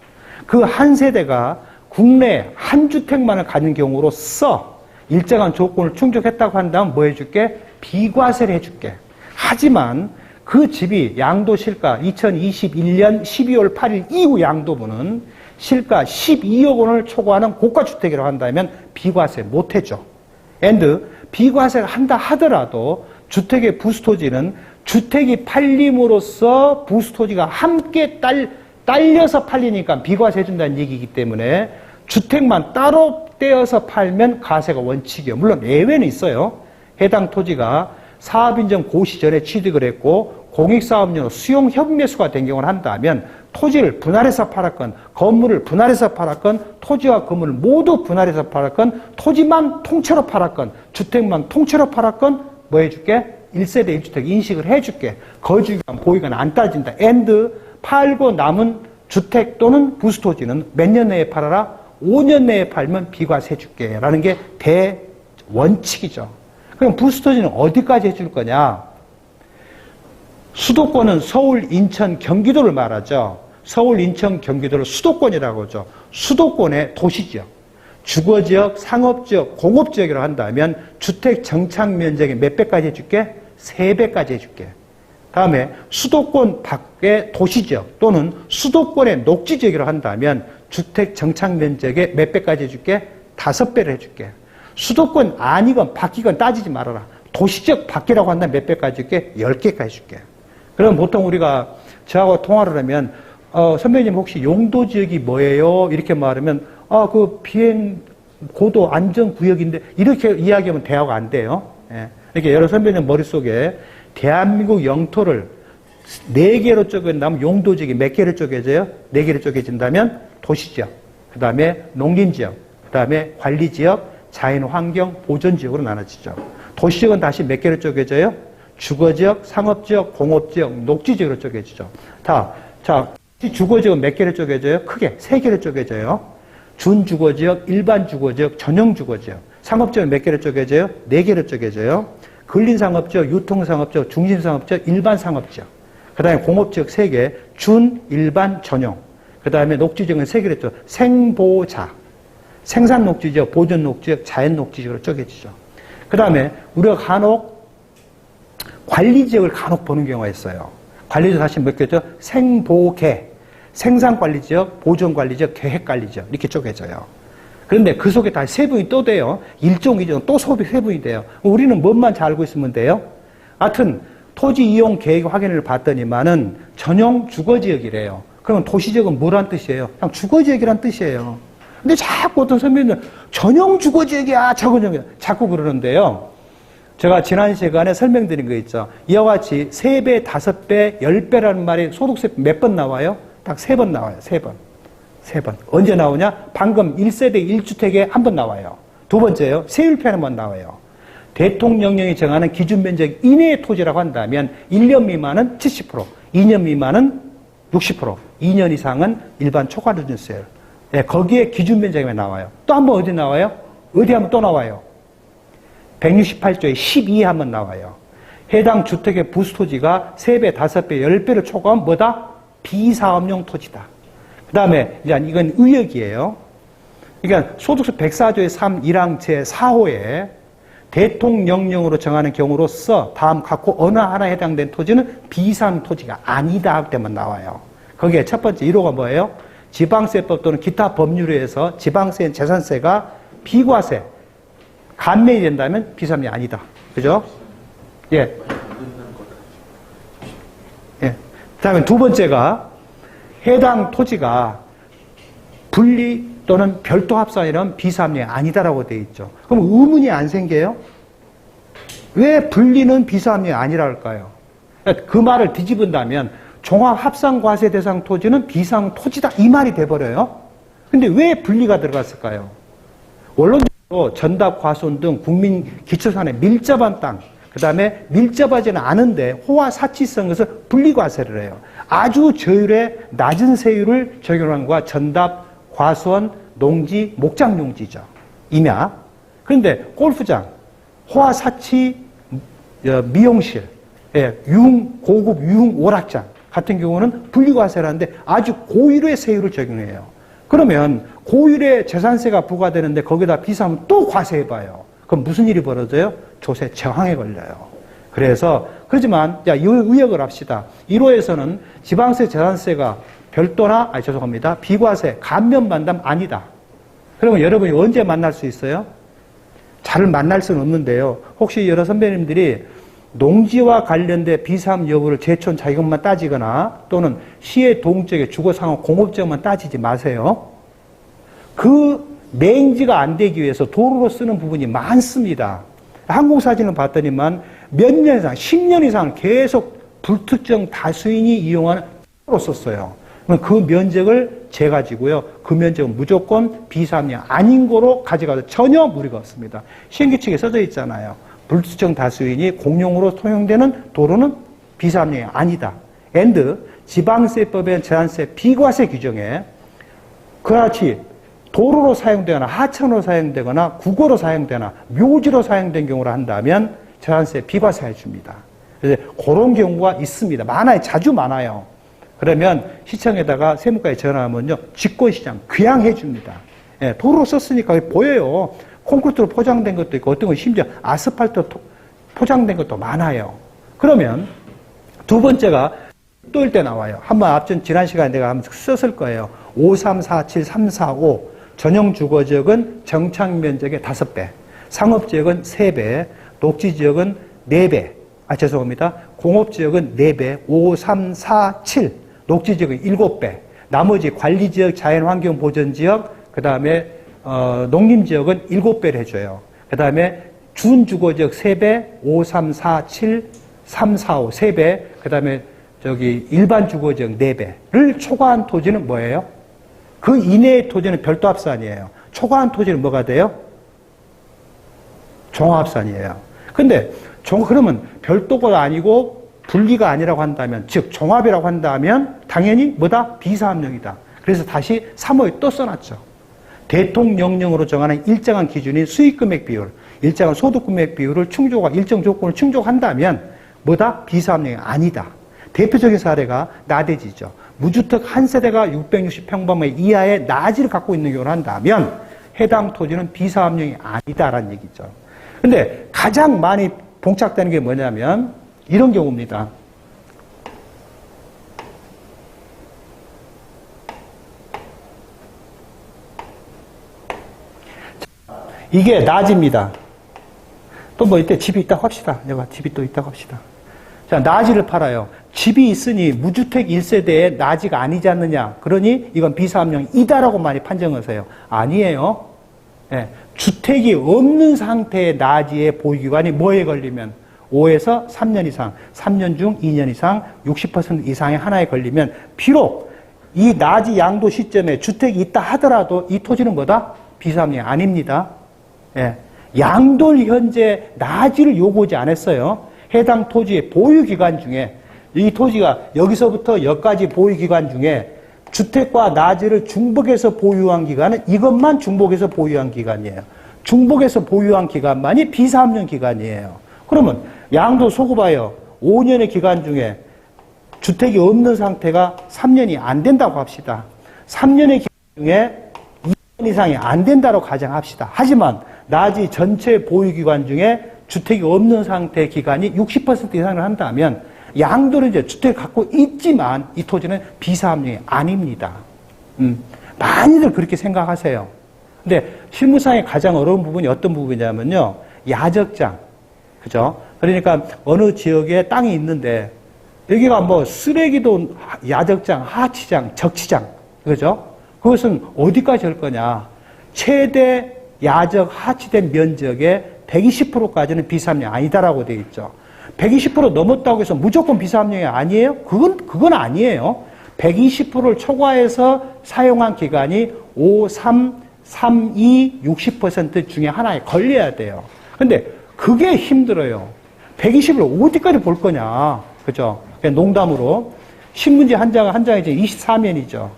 그 한 세대가 국내 한 주택만을 가진 경우로서 일정한 조건을 충족했다고 한다면 뭐 해줄게? 비과세를 해줄게. 하지만 그 집이 양도 실가 2021년 12월 8일 이후 양도분은 실가 12억 원을 초과하는 고가주택이라고 한다면 비과세 못 해줘. and 비과세를 한다 하더라도 주택의 부수토지는 주택이 팔림으로써 부수토지가 함께 딸려서 팔리니까 비과세 해준다는 얘기이기 때문에 주택만 따로 떼어서 팔면 과세가 원칙이에요. 물론 예외는 있어요. 해당 토지가 사업인정 고시 전에 취득을 했고 공익사업용으로 수용협매수가 된 경우를 한다면 토지를 분할해서 팔았건 건물을 분할해서 팔았건 토지와 건물을 모두 분할해서 팔았건 토지만 통째로 팔았건 주택만 통째로 팔았건 뭐 해줄게? 1세대 1주택 인식을 해줄게. 거주기간 보유기간 안 따진다. and 팔고 남은 주택 또는 부수토지는 몇 년 내에 팔아라? 5년 내에 팔면 비과세 해줄게 라는 게 대원칙이죠. 그럼 부수토지는 어디까지 해줄 거냐? 수도권은 서울, 인천, 경기도를 말하죠. 서울, 인천, 경기도를 수도권이라고 하죠. 수도권의 도시지역, 주거지역, 상업지역, 공업지역이라고 한다면 주택 정착 면적의 몇 배까지 해줄게? 3배까지 해줄게. 다음에 수도권 밖의 도시지역 또는 수도권의 녹지지역이라고 한다면 주택 정착 면적의 몇 배까지 해줄게? 5배를 해줄게. 수도권 아니건 밖이건 따지지 말아라. 도시지역 밖이라고 한다면 몇 배까지 해줄게? 10개까지 해줄게. 그럼 보통 우리가 저하고 통화를 하면 선배님 혹시 용도지역이 뭐예요? 이렇게 말하면 그 비행 고도 안전구역인데 이렇게 이야기하면 대화가 안 돼요. 예. 이렇게 여러 선배님 머릿속에 대한민국 영토를 4개로 쪼갠다면 용도지역이 몇 개로 쪼개져요? 4개로 쪼개진다면 도시지역, 그 다음에 농림지역, 그 다음에 관리지역, 자연환경 보존지역으로 나눠지죠. 도시지역은 다시 몇 개로 쪼개져요? 주거지역, 상업지역, 공업지역, 녹지지역으로 쪼개지죠. 자, 주거지역은 몇 개로 쪼개져요? 크게 3개로 쪼개져요. 준주거지역, 일반주거지역, 전용주거지역. 상업지역은 몇 개로 쪼개져요? 4개로 쪼개져요. 근린상업지역, 유통상업지역, 중심상업지역, 일반상업지역. 그 다음에 공업지역 3개, 준, 일반, 전용. 그 다음에 녹지지역은 3개로 했죠. 생보자, 생산녹지지역, 보존녹지지역, 자연녹지지역으로 쪼개지죠. 그 다음에 우리가 간혹 관리지역을 간혹 보는 경우가 있어요. 관리지역 다시 몇 개죠? 생보계, 생산관리지역, 보존관리지역, 계획관리지역 이렇게 쪼개져요. 그런데 그 속에 다시 세분이 또 돼요. 1종, 2종 또 소비 세분이 돼요. 우리는 뭔만 잘 알고 있으면 돼요? 하여튼 토지 이용 계획 확인을 봤더니만은 전용 주거지역이래요. 그러면 도시지역은 뭐란 뜻이에요? 그냥 주거지역이란 뜻이에요. 근데 자꾸 어떤 선배님들 전용 주거지역이야, 저거지역이야 자꾸 그러는데요. 제가 지난 시간에 설명드린 거 있죠. 이와 같이 3배, 5배, 10배라는 말이 소득세 몇 번 나와요? 딱 3번 나와요. 3번. 3번. 언제 나오냐? 방금 1세대 1주택에 한 번 나와요. 두 번째요. 세율표에 한 번 나와요. 대통령령이 정하는 기준 면적 이내의 토지라고 한다면 1년 미만은 70%, 2년 미만은 60%, 2년 이상은 일반 초과기준세율. 네, 거기에 기준 면적이 나와요. 또 한 번 어디 나와요? 어디 하면 또 나와요? 168조에 12에 한 번 나와요. 해당 주택의 부수토지가 3배, 5배, 10배를 초과하면 뭐다? 비사업용 토지다. 그 다음에 이건 의역이에요. 그러니까 소득세 104조의 3, 1항 제4호에 대통령령으로 정하는 경우로서 다음 각호 어느 하나에 해당된 토지는 비상 토지가 아니다 할 때만 나와요. 거기에 첫 번째 1호가 뭐예요? 지방세법 또는 기타 법률에 의해서 지방세, 재산세가 비과세, 감면이 된다면 비상이 아니다. 그죠? 예. 예. 그 다음에 두 번째가 해당 토지가 분리 또는 별도 합산이라면 비상이 아니다라고 되어 있죠. 그럼 의문이 안 생겨요? 왜 분리는 비상이 아니라 할까요? 그 말을 뒤집은다면 종합합산과세 대상 토지는 비상 토지다 이 말이 돼버려요. 근데 왜 분리가 들어갔을까요? 원론적으로 전답, 과수원 등 국민 기초산에 밀접한 땅, 그 다음에 밀접하지는 않은데 호화 사치성에서 분리과세를 해요. 아주 저율의 낮은 세율을 적용한 것과 전답, 과수원, 농지, 목장용지죠. 임야. 그런데 골프장, 호화 사치, 미용실, 고급 유흥 오락장 같은 경우는 분리과세를 하는데 아주 고율의 세율을 적용해요. 그러면 고율의 재산세가 부과되는데 거기다 비싸면 또 과세해봐요. 그럼 무슨 일이 벌어져요? 조세 저항에 걸려요. 그래서 그렇지만 의역을 합시다. 1호에서는 지방세 재산세가 별도나 비과세 감면반담 아니다. 그러면 여러분이 언제 만날 수 있어요? 잘 만날 수는 없는데요. 혹시 여러 선배님들이 농지와 관련된 비사업 여부를 제촌 자격만 따지거나 또는 시의 동적의 주거상업 공업지역만 따지지 마세요. 그 매행지가 안 되기 위해서 도로로 쓰는 부분이 많습니다. 항공사진을 봤더니만 몇 년 이상, 10년 이상 계속 불특정 다수인이 이용하는 도로로 썼어요. 그럼 그 면적을 재가지고요. 그 면적은 무조건 비사업이 아닌 거로 가져가도 전혀 무리가 없습니다. 시행규칙에 써져 있잖아요. 불특정 다수인이 공용으로 통용되는 도로는 비사업이 아니다. and 지방세법의 재산세 비과세 규정에 그같이 도로로 사용되거나 하천으로 사용되거나 국어로 사용되거나 묘지로 사용된 경우를 한다면 재산세 비과세해 줍니다. 그래서 그런 경우가 있습니다. 많아요. 자주 많아요. 그러면 시청에다가 세무과에 전화하면요. 직권시장 귀양해 줍니다. 예, 도로로 썼으니까 보여요. 콘크리트로 포장된 것도 있고 어떤 건 심지어 아스팔트로 포장된 것도 많아요. 그러면 두 번째가 또일 때 나와요. 한번 앞전 지난 시간에 내가 한번 썼을 거예요. 5, 3, 4, 7, 3, 4, 5 전용 주거지역은 정착면적의 5배, 상업지역은 3배, 녹지지역은 4배, 죄송합니다. 공업지역은 4배, 5, 3, 4, 7 녹지지역은 7배, 나머지 관리지역, 자연환경보전지역, 그 다음에 농림지역은 7배를 해줘요. 그 다음에 준주거적 3배, 5, 3, 4, 7, 3, 4, 5, 3배, 그 다음에 일반 주거적 4배를 초과한 토지는 뭐예요? 그 이내의 토지는 별도 합산이에요. 초과한 토지는 뭐가 돼요? 종합산이에요. 근데 그러면 별도가 아니고 분리가 아니라고 한다면, 즉 종합이라고 한다면 당연히 뭐다? 비사합령이다. 그래서 다시 3호에 또 써놨죠. 대통령령으로 정하는 일정한 기준인 수익금액 비율, 일정한 소득금액 비율을 일정 조건을 충족한다면 뭐다? 비사합령이 아니다. 대표적인 사례가 나대지죠. 무주택 한 세대가 660평방미 이하의 나지를 갖고 있는 경우를 한다면 해당 토지는 비사합령이 아니다라는 얘기죠. 근데 가장 많이 봉착되는 게 뭐냐면 이런 경우입니다. 이게 나지입니다. 또 뭐 이때 집이 있다고 합시다. 내가 집이 또 있다고 합시다. 자, 나지를 팔아요. 집이 있으니 무주택 1세대의 나지가 아니지 않느냐. 그러니 이건 비사합령이다라고 많이 판정하세요. 아니에요. 네. 주택이 없는 상태의 나지의 보유기간이 뭐에 걸리면 5에서 3년 이상, 3년 중 2년 이상, 60% 이상의 하나에 걸리면 비록 이 나지 양도 시점에 주택이 있다 하더라도 이 토지는 뭐다? 비사합령이 아닙니다. 예. 양도를 현재 나지를 요구하지 않았어요. 해당 토지의 보유기간 중에 이 토지가 여기서부터 여기까지 보유기간 중에 주택과 나지를 중복해서 보유한 기간은 이것만 중복해서 보유한 기간이에요. 중복해서 보유한 기간만이 비사합령 기간이에요. 그러면 양도 소급하여 5년의 기간 중에 주택이 없는 상태가 3년이 안 된다고 합시다. 3년의 기간 중에 2년 이상이 안 된다고 가정합시다. 하지만 나지 전체 보유기간 중에 주택이 없는 상태의 기간이 60% 이상을 한다면 양도를 이제 주택을 갖고 있지만 이 토지는 비사합령이 아닙니다. 많이들 그렇게 생각하세요. 근데 실무상에 가장 어려운 부분이 어떤 부분이냐면요. 야적장. 그죠? 그러니까 어느 지역에 땅이 있는데 여기가 뭐 쓰레기도 야적장, 하치장, 적치장. 그죠? 그것은 어디까지 할 거냐. 최대 야적 하치된 면적의 120%까지는 비사합령 아니다라고 되어 있죠. 120% 넘었다고 해서 무조건 비사합령이 아니에요? 그건 아니에요. 120%를 초과해서 사용한 기간이 5, 3, 3, 2, 60% 중에 하나에 걸려야 돼요. 근데 그게 힘들어요. 120을 어디까지 볼 거냐. 그죠? 농담으로. 신문지 한 장에 이제 24면이죠.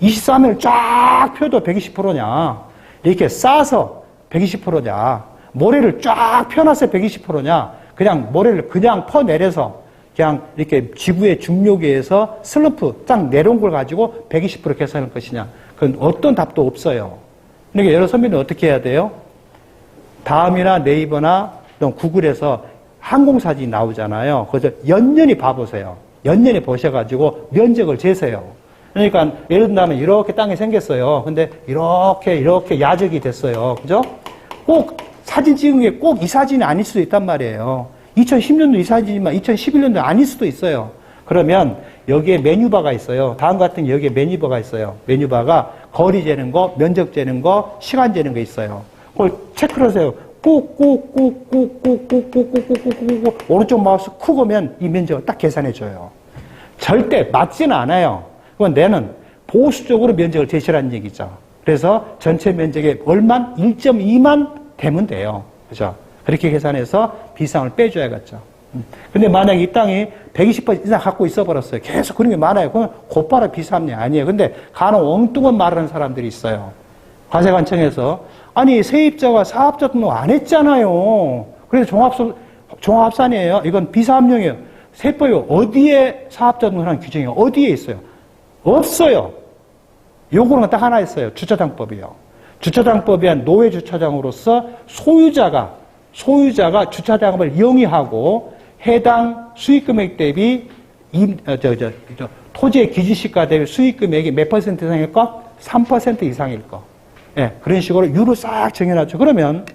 24면을 쫙 펴도 120%냐. 이렇게 싸서 120%냐. 모래를 쫙 펴놔서 120%냐. 그냥 모래를 그냥 퍼내려서 그냥 이렇게 지구의 중력에 의해서 슬럼프 딱 내려온 걸 가지고 120% 계산할 것이냐. 그건 어떤 답도 없어요. 그러니까 여러 선배는 어떻게 해야 돼요? 다음이나 네이버나 구글에서 항공사진이 나오잖아요. 그래서 연연히 봐보세요. 연연히 보셔가지고 면적을 재세요. 그러니까 예를 들면 이렇게 땅이 생겼어요. 근데 이렇게 야적이 됐어요. 그죠? 꼭 사진 찍은 게 꼭 이 사진이 아닐 수도 있단 말이에요. 2010년도 이 사진이지만 2011년도 아닐 수도 있어요. 그러면 여기에 메뉴바가 있어요. 다음 같은 여기에 메뉴바가 있어요. 메뉴바가 거리 재는 거, 면적 재는 거, 시간 재는 거 있어요. 그걸 체크를 하세요. 꾹꾹꾹꾹꾹꾹꾹꾹꾹꾹꾹꾹 오른쪽 마우스 쿡 오면 이 면적을 딱 계산해줘요. 절대 맞지는 않아요. 그건 내는 보수적으로 면적을 제시하는 얘기죠. 그래서 전체 면적의 얼마? 1.2만 되면 돼요. 그죠? 그렇게 계산해서 비상을 빼줘야겠죠. 근데 만약에 이 땅이 120% 이상 갖고 있어 버렸어요. 계속 그런 게 많아요. 그러면 곧바로 비상이 아니에요. 근데 간혹 엉뚱한 말을 하는 사람들이 있어요. 과세관청에서 아니 세입자가 사업자 등록 안 했잖아요. 그래서 종합산이에요. 이건 비사합령이에요. 세법이 어디에 사업자 등록하는 규정이 어디에 있어요? 없어요. 요거는 딱 하나 있어요. 주차장법이요. 주차장법에 한 노예주차장으로서 소유자가 주차장을 영위하고 해당 수익금액 대비 토지의 기준시가 대비 수익금액이 몇 퍼센트 이상일 거? 3% 이상일 거. 예, 그런 식으로 유를 싹 정해놨죠. 그러면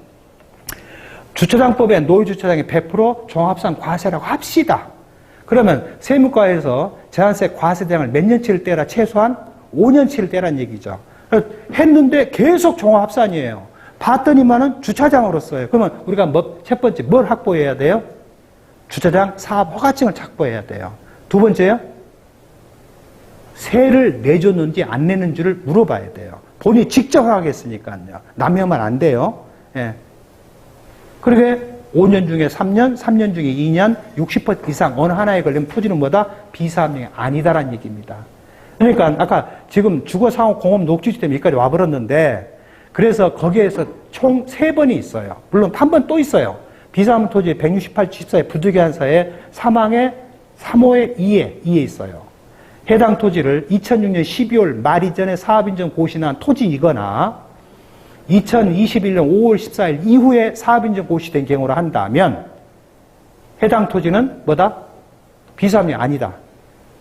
주차장법에 노예주차장이 100% 종합산 과세라고 합시다. 그러면 세무과에서 제한세 과세 대상을 몇 년치를 떼라? 최소한 5년치를 떼라는 얘기죠. 했는데 계속 종합산이에요. 봤더니만은 주차장으로 써요. 그러면 우리가 첫 번째 뭘 확보해야 돼요? 주차장 사업 허가증을 확보해야 돼요. 두 번째요? 세를 내줬는지 안 내는지를 물어봐야 돼요. 본인이 직접 하겠으니까요. 남용하면 안 돼요. 예. 그러게 5년 중에 3년, 3년 중에 2년, 60% 이상 어느 하나에 걸리면 토지는 뭐다? 비사업령이 아니다라는 얘기입니다. 그러니까 아까 지금 주거상업공업 녹지주택 여기까지 와버렸는데 그래서 거기에서 총 3번이 있어요. 물론 한 번 또 있어요. 비사업 토지 168, 74의 부득이한사의 사망의 3호의 2에 있어요. 해당 토지를 2006년 12월 말 이전에 사업인정 고시한 토지이거나 2021년 5월 14일 이후에 사업인정 고시된 경우로 한다면 해당 토지는 뭐다? 비사업령이 아니다.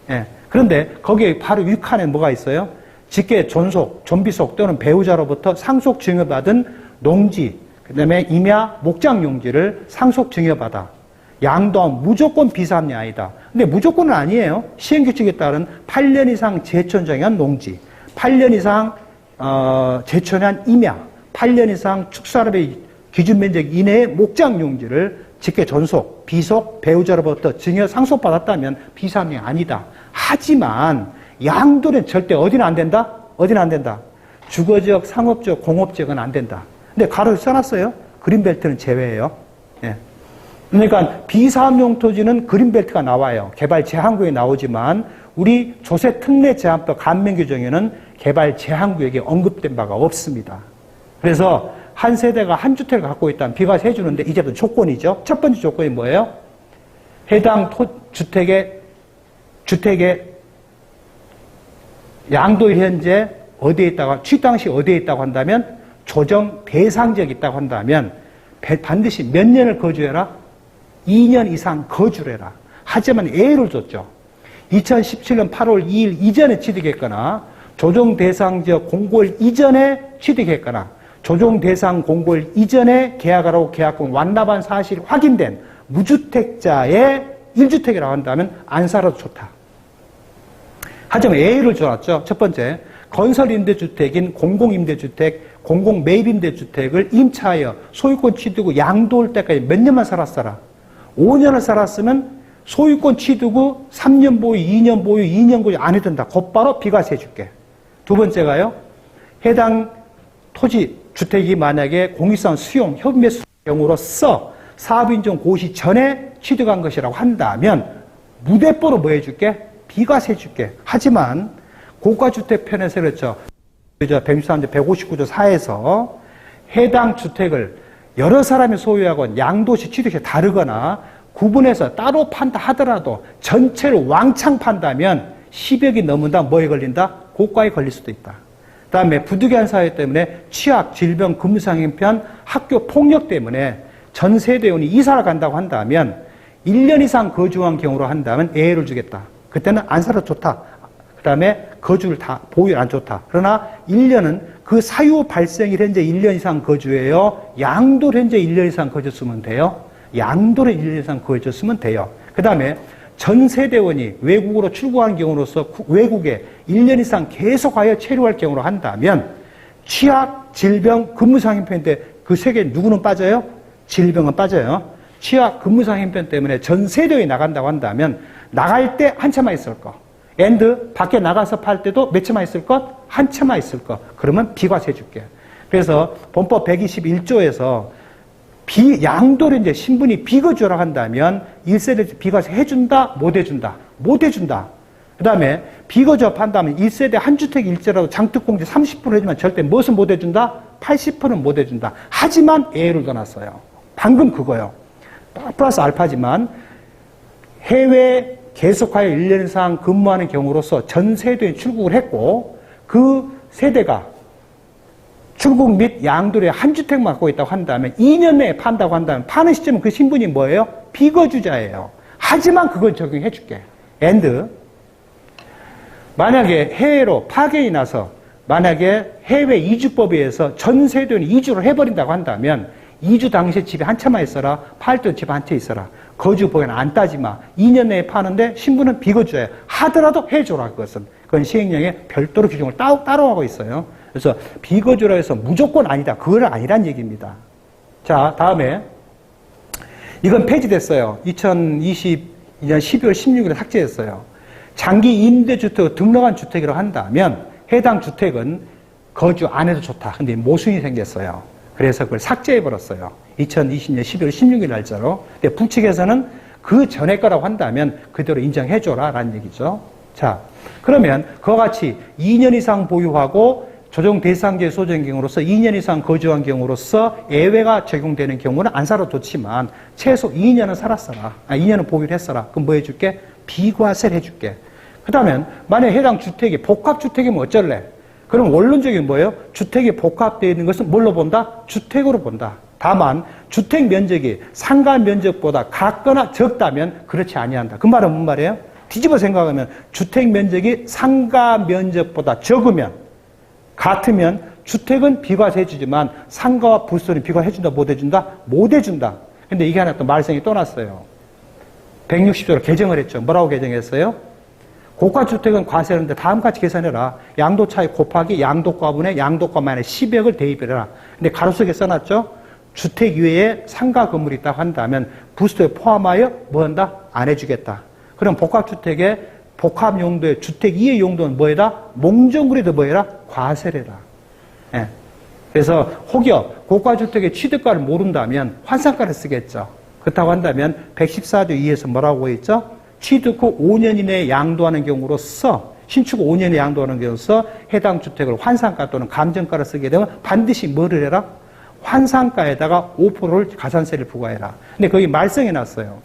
예. 그런데 거기에 바로 윗칸에 뭐가 있어요? 직계 존속, 존비속 또는 배우자로부터 상속 증여받은 농지, 그 다음에 임야, 목장 용지를 상속 증여받아 양도하면 무조건 비사업령이 아니다. 근데 무조건은 아니에요. 시행규칙에 따른 8년 이상 제천정한 농지, 8년 이상 제천한 임야, 8년 이상 축산업의 기준 면적 이내의 목장 용지를 직계 존속, 비속, 배우자로부터 증여 상속받았다면 비사업령이 아니다. 하지만 양도는 절대 어디는 안 된다? 어디는 안 된다? 주거지역, 상업지역, 공업지역은 안 된다. 근데 가로에 써놨어요. 그린벨트는 제외예요. 예. 그러니까 비사업용 토지는 그린벨트가 나와요. 개발 제한구에 나오지만 우리 조세특례제한법 감면규정에는 개발 제한구역에 언급된 바가 없습니다. 그래서 한 세대가 한 주택을 갖고 있다면 비과세 해주는데 이제부터 조건이죠. 첫 번째 조건이 뭐예요? 해당 주택의 양도일 현재 어디에 있다고, 취득 당시 어디에 있다고 한다면 조정 대상 지역에 있다고 한다면 반드시 몇 년을 거주해라? 2년 이상 거주를 해라. 하지만 예를 줬죠. 2017년 8월 2일 이전에 취득했거나 조정 대상 지역 공고일 이전에 취득했거나 조정 대상 공고일 이전에 계약하라고 계약금 완납한 사실이 확인된 무주택자의 1주택이라고 한다면 안 살아도 좋다. 하지만 예를 줘놨죠. 첫 번째, 건설임대주택인 공공임대주택, 공공매입임대주택을 임차하여 소유권 취득 후 양도할 때까지 몇 년만 살았어라. 5년을 살았으면 소유권 취득 후 3년 보유, 2년 보유, 2년 보유 안 해도 된다. 곧바로 비과세 해줄게. 두 번째가요. 해당 토지, 주택이 만약에 공익상 수용, 협의매 경우로서 사업인정 고시 전에 취득한 것이라고 한다면 무대뽀로 뭐 해줄게? 비과세 해줄게. 하지만 고가주택 편에서 그렇죠. 163조 159조 4에서 해당 주택을 여러 사람이 소유하고 양도시 취득이 다르거나 구분해서 따로 판다 하더라도 전체를 왕창 판다면 10억이 넘는다 뭐에 걸린다? 고가에 걸릴 수도 있다. 그 다음에 부득이한 사유 때문에 취약, 질병, 근무상 형편, 학교 폭력 때문에 전 세대원이 이사를 간다고 한다면 1년 이상 거주한 경우로 한다면 예를 주겠다. 그때는 안 살아도 좋다. 그 다음에 거주를 다 보유 안 좋다. 그러나 1년은 그 사유 발생일 현재 1년 이상 거주해요. 양도를 현재 1년 이상 거주했으면 돼요. 양도를 1년 이상 거주했으면 돼요. 그 다음에 전 세대원이 외국으로 출국하는 경우로서 외국에 1년 이상 계속하여 체류할 경우로 한다면 취약, 질병, 근무상 형편인데 그 세 개 누구는 빠져요? 질병은 빠져요. 취약, 근무상 형편 때문에 전 세대원이 나간다고 한다면 나갈 때 한 채만 있을 거. 앤드 밖에 나가서 팔 때도 몇 채만 있을 것? 한 채만 있을 것. 그러면 비과세 줄게. 그래서 본법 121조에서 양도를 이제 신분이 비거주라고 한다면 1세대 비과세 해준다? 못 해준다? 못 해준다. 그 다음에 비거주 판다면 1세대 한 주택 일제라도 장특공제 30% 해주면 절대 무엇은 못 해준다? 80%는 못 해준다. 하지만 예를 넣어놨어요. 방금 그거요. 플러스 알파지만 해외 계속하여 1년 이상 근무하는 경우로서 전 세대에 출국을 했고 그 세대가 출국 및 양도를 한 주택만 갖고 있다고 한다면 2년 내에 판다고 한다면 파는 시점은 그 신분이 뭐예요? 비거주자예요. 하지만 그건 적용해 줄게. 앤드 만약에 해외로 파견이 나서 만약에 해외 이주법에 의해서 전 세대원이 이주를 해버린다고 한다면 이주 당시에 집에 한 채만 있어라. 팔 때 집에 한 채 있어라. 거주 보기는 안 따지 마. 2년 내에 파는데 신분은 비거주자예요. 하더라도 해줘라 그것은. 그건 시행령에 별도로 규정을 따로 하고 있어요. 그래서 비거주라 해서 무조건 아니다. 그건 아니란 얘기입니다. 자, 다음에 이건 폐지됐어요. 2022년 12월 16일에 삭제했어요. 장기 임대주택 등록한 주택이라고 한다면 해당 주택은 거주 안 해도 좋다. 근데 모순이 생겼어요. 그래서 그걸 삭제해버렸어요. 2020년 12월 16일 날짜로. 근데 부측에서는 그 전에 거라고 한다면 그대로 인정해줘라 라는 얘기죠. 자, 그러면 그와 같이 2년 이상 보유하고 조정 대상제 소정 경우로서 2년 이상 거주한 경우로서 예외가 적용되는 경우는 안 살아도 좋지만 최소 2년은 살았어라. 2년은 보유를 했어라. 그럼 뭐 해줄게? 비과세를 해줄게. 그 다음에 만약에 해당 주택이 복합주택이면 어쩔래? 그럼 원론적인 뭐예요? 주택이 복합되어 있는 것은 뭘로 본다? 주택으로 본다. 다만 주택 면적이 상가 면적보다 같거나 적다면 그렇지 아니한다. 그 말은 뭔 말이에요? 뒤집어 생각하면 주택 면적이 상가 면적보다 적으면 같으면 주택은 비과세 해주지만 상가와 부수는 비과해준다 못 해준다? 못 해준다. 근데 이게 하나 또 말썽이 또 났어요. 160조로 개정을 했죠. 뭐라고 개정했어요? 고가주택은 과세하는데 다음같이 계산해라. 양도 차익 곱하기 양도가분의 양도가 마이너스 10억을 대입해라. 근데 가로수에 써놨죠? 주택 이외에 상가 건물이 있다고 한다면 부수에 포함하여 뭐 한다? 안 해주겠다. 그럼 복합주택의 복합 용도의 주택 이외 용도는 뭐해라? 몽정구리도 뭐해라? 과세를 해라. 예. 그래서 혹여 고가주택의 취득가를 모른다면 환산가를 쓰겠죠. 그렇다고 한다면 114조 2에서 뭐라고 했죠? 취득 후 5년 이내에 양도하는 경우로서 신축 5년에 양도하는 경우로서 해당 주택을 환산가 또는 감정가를 쓰게 되면 반드시 뭐를 해라? 환산가에다가 5%를 가산세를 부과해라. 근데 거기 말썽이 났어요.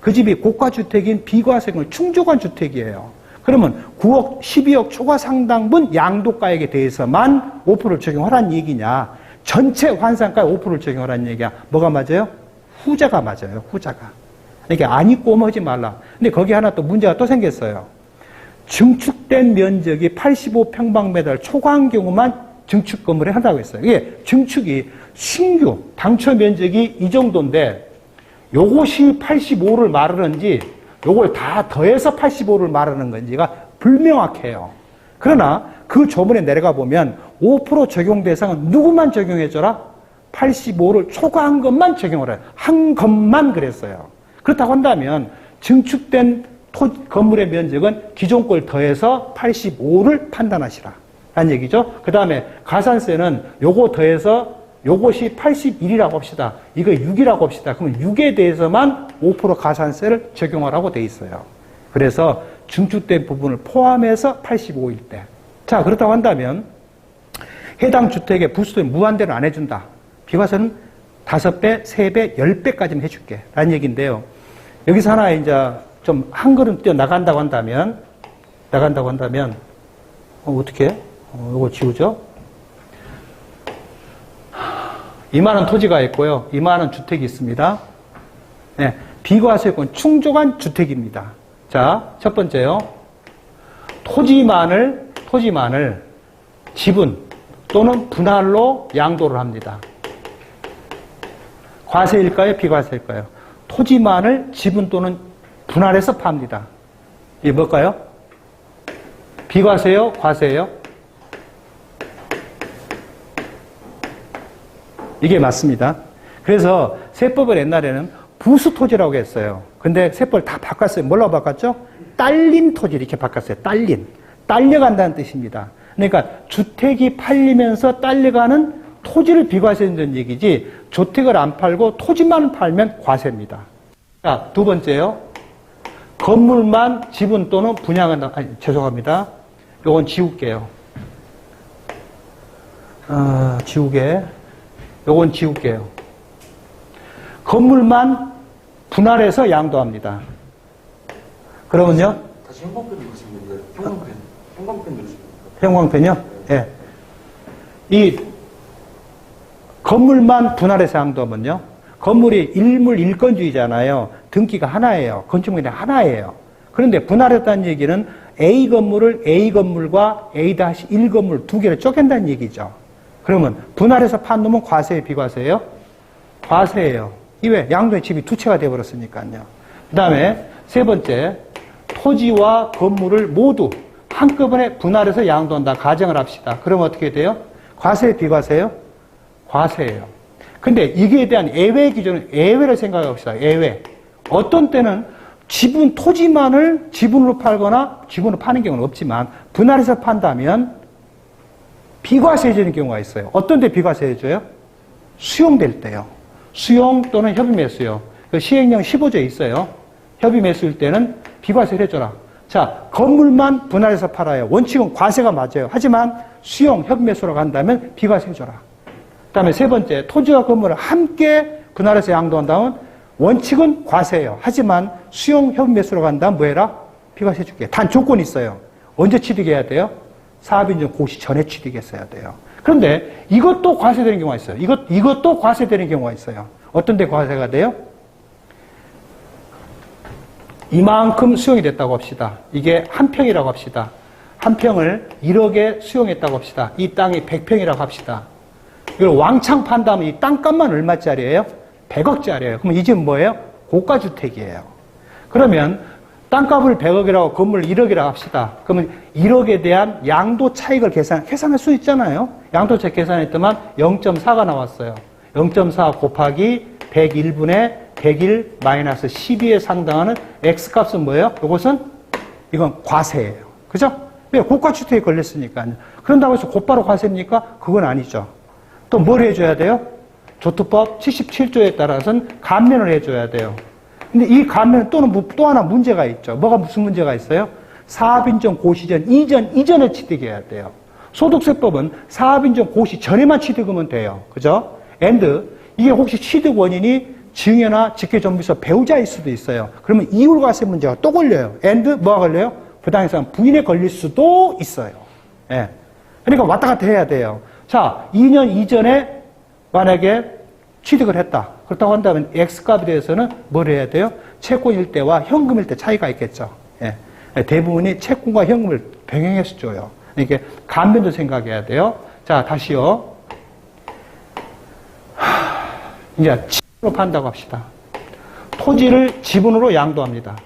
그 집이 고가주택인 비과세금을 충족한 주택이에요. 그러면 9억, 12억 초과 상당분 양도가액에 대해서만 5%를 적용하라는 얘기냐? 전체 환산가에 5%를 적용하라는 얘기야. 뭐가 맞아요? 후자가 맞아요. 후자가. 그러니까 아니 꼬머지 말라. 근데 거기 하나 또 문제가 또 생겼어요. 증축된 면적이 85평방미터 초과한 경우만 증축 건물에 한다고 했어요. 이게 증축이 신규 당초 면적이 이 정도인데 요것이 85를 말하는지 요걸 다 더해서 85를 말하는 건지가 불명확해요. 그러나 그 조문에 내려가 보면 5% 적용 대상은 누구만 적용해줘라? 85를 초과한 것만 적용을 해요. 한 것만 그랬어요. 그렇다고 한다면 증축된 건물의 면적은 기존 걸 더해서 85를 판단하시라 라는 얘기죠. 그 다음에 가산세는 요거 더해서 요것이 81이라고 합시다. 이거 6이라고 합시다. 그러면 6에 대해서만 5% 가산세를 적용하라고 돼 있어요. 그래서 증축된 부분을 포함해서 85일 때. 자, 그렇다고 한다면 해당 주택의 부수도 무한대로 안 해준다. 비과세는 5배, 3배, 10배까지는 해줄게 라는 얘기인데요. 여기서 하나 이제 좀 한 걸음 뛰어 나간다고 한다면 어떻게? 이거 지우죠? 이만한 토지가 있고요. 이만한 주택이 있습니다. 네, 비과세권 충족한 주택입니다. 자, 첫 번째요. 토지만을 지분 또는 분할로 양도를 합니다. 과세일까요? 비과세일까요? 토지만을 지분 또는 분할해서 팝니다. 이게 뭘까요? 비과세요? 과세예요? 이게 맞습니다. 그래서 세법을 옛날에는 부수토지라고 했어요. 근데 세법을 다 바꿨어요. 뭘로 바꿨죠? 딸린 토지 이렇게 바꿨어요. 딸려간다는 뜻입니다. 그러니까 주택이 팔리면서 딸려가는 토지를 비과세한다는 얘기지 주택을 안 팔고 토지만 팔면 과세입니다. 자, 두 번째요. 건물만 지분 또는 분양한다. 죄송합니다. 요건 지울게요. 요건 지울게요. 건물만 분할해서 양도합니다. 그러면요? 다시 형광펜 누르시면 돼요. 형광펜 누르시면 돼요. 형광펜이요? 예. 네. 이 건물만 분할해서 양도하면요. 건물이 일물 일건주의잖아요. 등기가 하나예요. 건축물이 하나예요. 그런데 분할했다는 얘기는 A 건물을 A 건물과 A-1 건물 두 개를 쪼갠다는 얘기죠. 그러면 분할해서 판 놈은 과세예요, 비과세예요? 과세예요. 이왜? 양도의 집이 두 채가 되어버렸으니까요. 그 다음에 세 번째, 토지와 건물을 모두 한꺼번에 분할해서 양도한다. 가정을 합시다. 그러면 어떻게 돼요? 과세, 비과세요? 과세예요. 근데 이게 대한 예외 기준은 예외를 생각해 봅시다. 예외. 어떤 때는 지분, 토지만을 지분으로 팔거나 지분으로 파는 경우는 없지만 분할해서 판다면 비과세해주는 경우가 있어요. 어떤 때 비과세해줘요? 수용될 때요. 수용 또는 협의 매수요. 그 시행령 15조에 있어요. 협의 매수일 때는 비과세를 해줘라. 자, 건물만 분할해서 팔아요. 원칙은 과세가 맞아요. 하지만 수용, 협의 매수로 간다면 비과세 해줘라. 그 다음에 세 번째, 토지와 건물을 함께 분할해서 양도한다면 원칙은 과세예요. 하지만 수용, 협의 매수로 간다면 뭐 해라? 비과세 해줄게. 단 조건이 있어요. 언제 취득해야 돼요? 사업인정 고시 전에 취득했어야 돼요. 그런데 이것도 과세되는 경우가 있어요. 이것도 과세되는 경우가 있어요. 어떤 데 과세가 돼요? 이만큼 수용이 됐다고 합시다. 이게 한 평이라고 합시다. 한 평을 1억에 수용했다고 합시다. 이 땅이 100평이라고 합시다. 이걸 왕창 판다면 이 땅값만 얼마짜리예요? 100억짜리예요. 그럼 이 집은 뭐예요? 고가주택이에요. 그러면 땅값을 100억이라고 건물을 1억이라고 합시다. 그러면 1억에 대한 양도 차익을 계산할 수 있잖아요. 양도 차익 계산했더만 0.4가 나왔어요. 0.4 곱하기 101분의 101 마이너스 12에 상당하는 X값은 뭐예요? 이건 과세예요. 그죠? 왜? 고가주택에 걸렸으니까요. 그런다고 해서 곧바로 과세입니까? 그건 아니죠. 또 뭘 해줘야 돼요? 조투법 77조에 따라서는 감면을 해줘야 돼요. 근데 이 감면 또 하나 문제가 있죠. 무슨 문제가 있어요? 사업인정 고시전 이전에 취득해야 돼요. 소득세법은 사업인정 고시 전에만 취득하면 돼요. 그죠? 이게 혹시 취득 원인이 증여나 직계존비서 배우자일 수도 있어요. 그러면 이율과세 문제가 또 걸려요. 뭐가 걸려요? 부당해서 부인에 걸릴 수도 있어요. 예. 그러니까 왔다 갔다 해야 돼요. 자, 2년 이전에 만약에 취득을 했다. 그렇다고 한다면 X값에 대해서는 뭘 해야 돼요? 채권일 때와 현금일 때 차이가 있겠죠. 예. 대부분이 채권과 현금을 병행해서 줘요. 이게 감면도 생각해야 돼요. 자, 다시요. 이제 지분으로 판다고 합시다. 토지를 지분으로 양도합니다.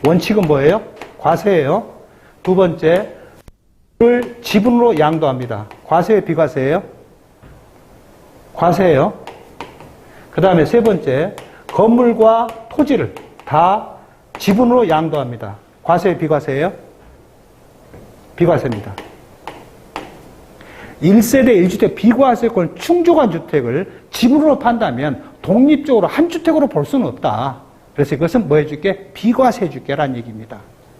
원칙은 뭐예요? 과세예요. 두 번째, 를 지분으로 양도합니다. 과세예요, 비과세예요? 과세예요. 그 다음에 세 번째, 건물과 토지를 다 지분으로 양도합니다. 과세예요, 비과세예요? 비과세입니다. 1세대 1주택 비과세권 충족한 주택을 지분으로 판다면 독립적으로 한 주택으로 볼 수는 없다. 그래서 이것은 뭐 해줄게? 비과세 해줄게 라는 얘기입니다.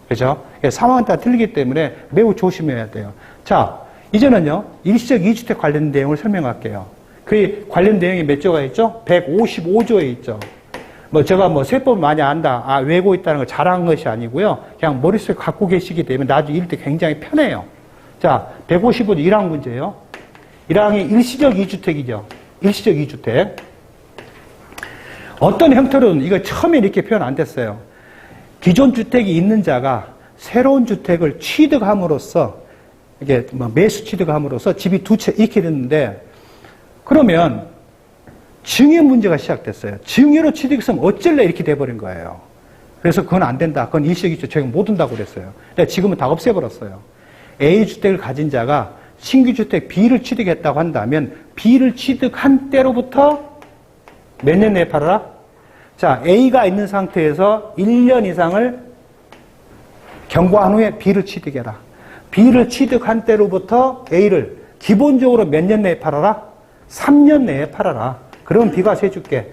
그죠? 상황에 따라 틀리기 때문에 매우 조심해야 돼요. 자, 이제는요, 일시적 2주택 관련 내용을 설명할게요. 그 관련 내용이 몇 조가 있죠? 155조에 있죠. 제가 세법을 많이 안다, 외고 있다는 걸 자랑한 것이 아니고요. 그냥 머릿속에 갖고 계시기 때문에 나중에 읽을 때 굉장히 편해요. 자, 155조 1항 문제예요. 1항이 일시적 2주택이죠. 일시적 2주택. 어떤 형태로는 이거 처음에 이렇게 표현 안 됐어요. 기존 주택이 있는 자가 새로운 주택을 취득함으로써 이게 매수 취득함으로써 집이 두 채 이렇게 됐는데 그러면 증여 문제가 시작됐어요. 증여로 취득했으면 어쩔래 이렇게 돼버린 거예요. 그래서 그건 안 된다. 그건 일시적 2주택 못 온다고 그랬어요. 근데 지금은 다 없애버렸어요. A주택을 가진 자가 신규주택 B를 취득했다고 한다면 B를 취득한 때로부터 몇 년 내에 팔아라? 자, A가 있는 상태에서 1년 이상을 경과한 후에 B를 취득해라. B를 취득한 때로부터 A를 기본적으로 몇 년 내에 팔아라? 3년 내에 팔아라. 그러면 비과세 해줄게.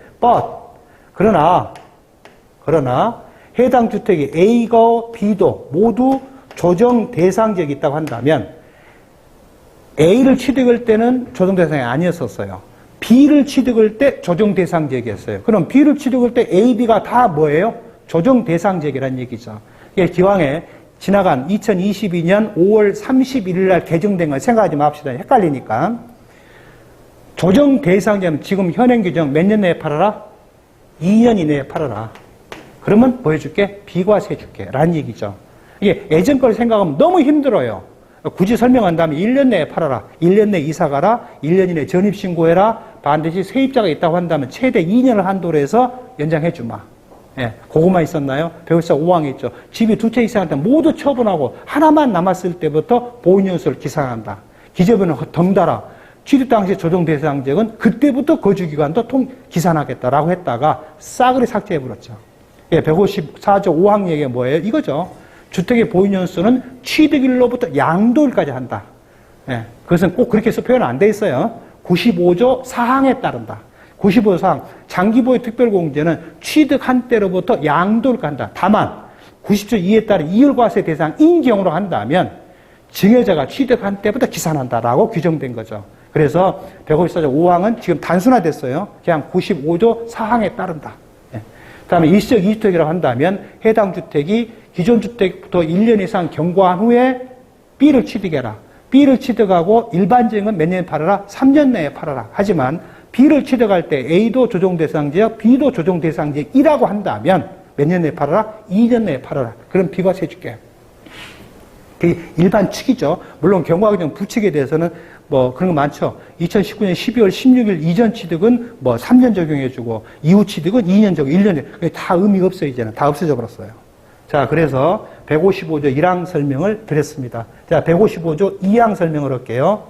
그러나 해당 주택이 A가 B도 모두 조정 대상 지역이 있다고 한다면 A를 취득할 때는 조정 대상이 아니었었어요. B를 취득할 때 조정 대상 지역이었어요. 그럼 B를 취득할 때 A, B가 다 뭐예요? 조정 대상 지역이라는 얘기죠. 이게 기왕에 지나간 2022년 5월 31일 날 개정된 걸 생각하지 맙시다. 헷갈리니까. 조정 대상 지역은 지금 현행 규정 몇 년 내에 팔아라? 2년 이내에 팔아라. 그러면 뭐 해줄게? 비과세 해줄게. 라는 얘기죠. 이게 예전 걸 생각하면 너무 힘들어요. 굳이 설명한다면 1년 내에 팔아라. 1년 내에 이사 가라. 1년 이내에 전입신고해라. 반드시 세입자가 있다고 한다면 최대 2년을 한도로 해서 연장해주마. 예, 그거만 있었나요? 배우사 5항에 있죠. 집이 두 채 이상한테 모두 처분하고 하나만 남았을 때부터 보존연수를 기산한다. 기재부는 덩달아 취득 당시 조정 대상지역은 그때부터 거주기간도 기산하겠다라고 했다가 싸그리 삭제해버렸죠. 예, 154조 5항 얘기가 뭐예요? 이거죠. 주택의 보유년수는 취득일로부터 양도일까지 한다. 예, 그것은 꼭 그렇게 해서 표현 안 돼 있어요. 95조 4항에 따른다. 95조 4항. 장기보유 특별공제는 취득한 때로부터 양도일까지 한다. 다만 90조 2에 따른 이율과세 대상인 경우로 한다면 증여자가 취득한 때부터 기산한다라고 규정된 거죠. 그래서 154조 5항은 지금 단순화됐어요. 그냥 95조 4항에 따른다. 예. 그다음에 일시적 이주택이라고 한다면 해당 주택이 기존 주택부터 1년 이상 경과한 후에 B를 취득해라. B를 취득하고 일반적인 몇 년에 팔아라? 3년 내에 팔아라. 하지만 B를 취득할 때 A도 조정 대상 지역, B도 조정 대상 지역이라고 한다면 몇 년 내에 팔아라? 2년 내에 팔아라. 그럼 비과세 줄게. 그게 일반 측이죠. 물론 경과규정 부칙에 대해서는 뭐 그런 거 많죠. 2019년 12월 16일 이전 취득은 뭐 3년 적용해주고 이후 취득은 2년 적용, 1년 다 의미가 없어요. 이제는 다 없어져 버렸어요. 자, 그래서 155조 1항 설명을 드렸습니다. 자, 155조 2항 설명을 할게요.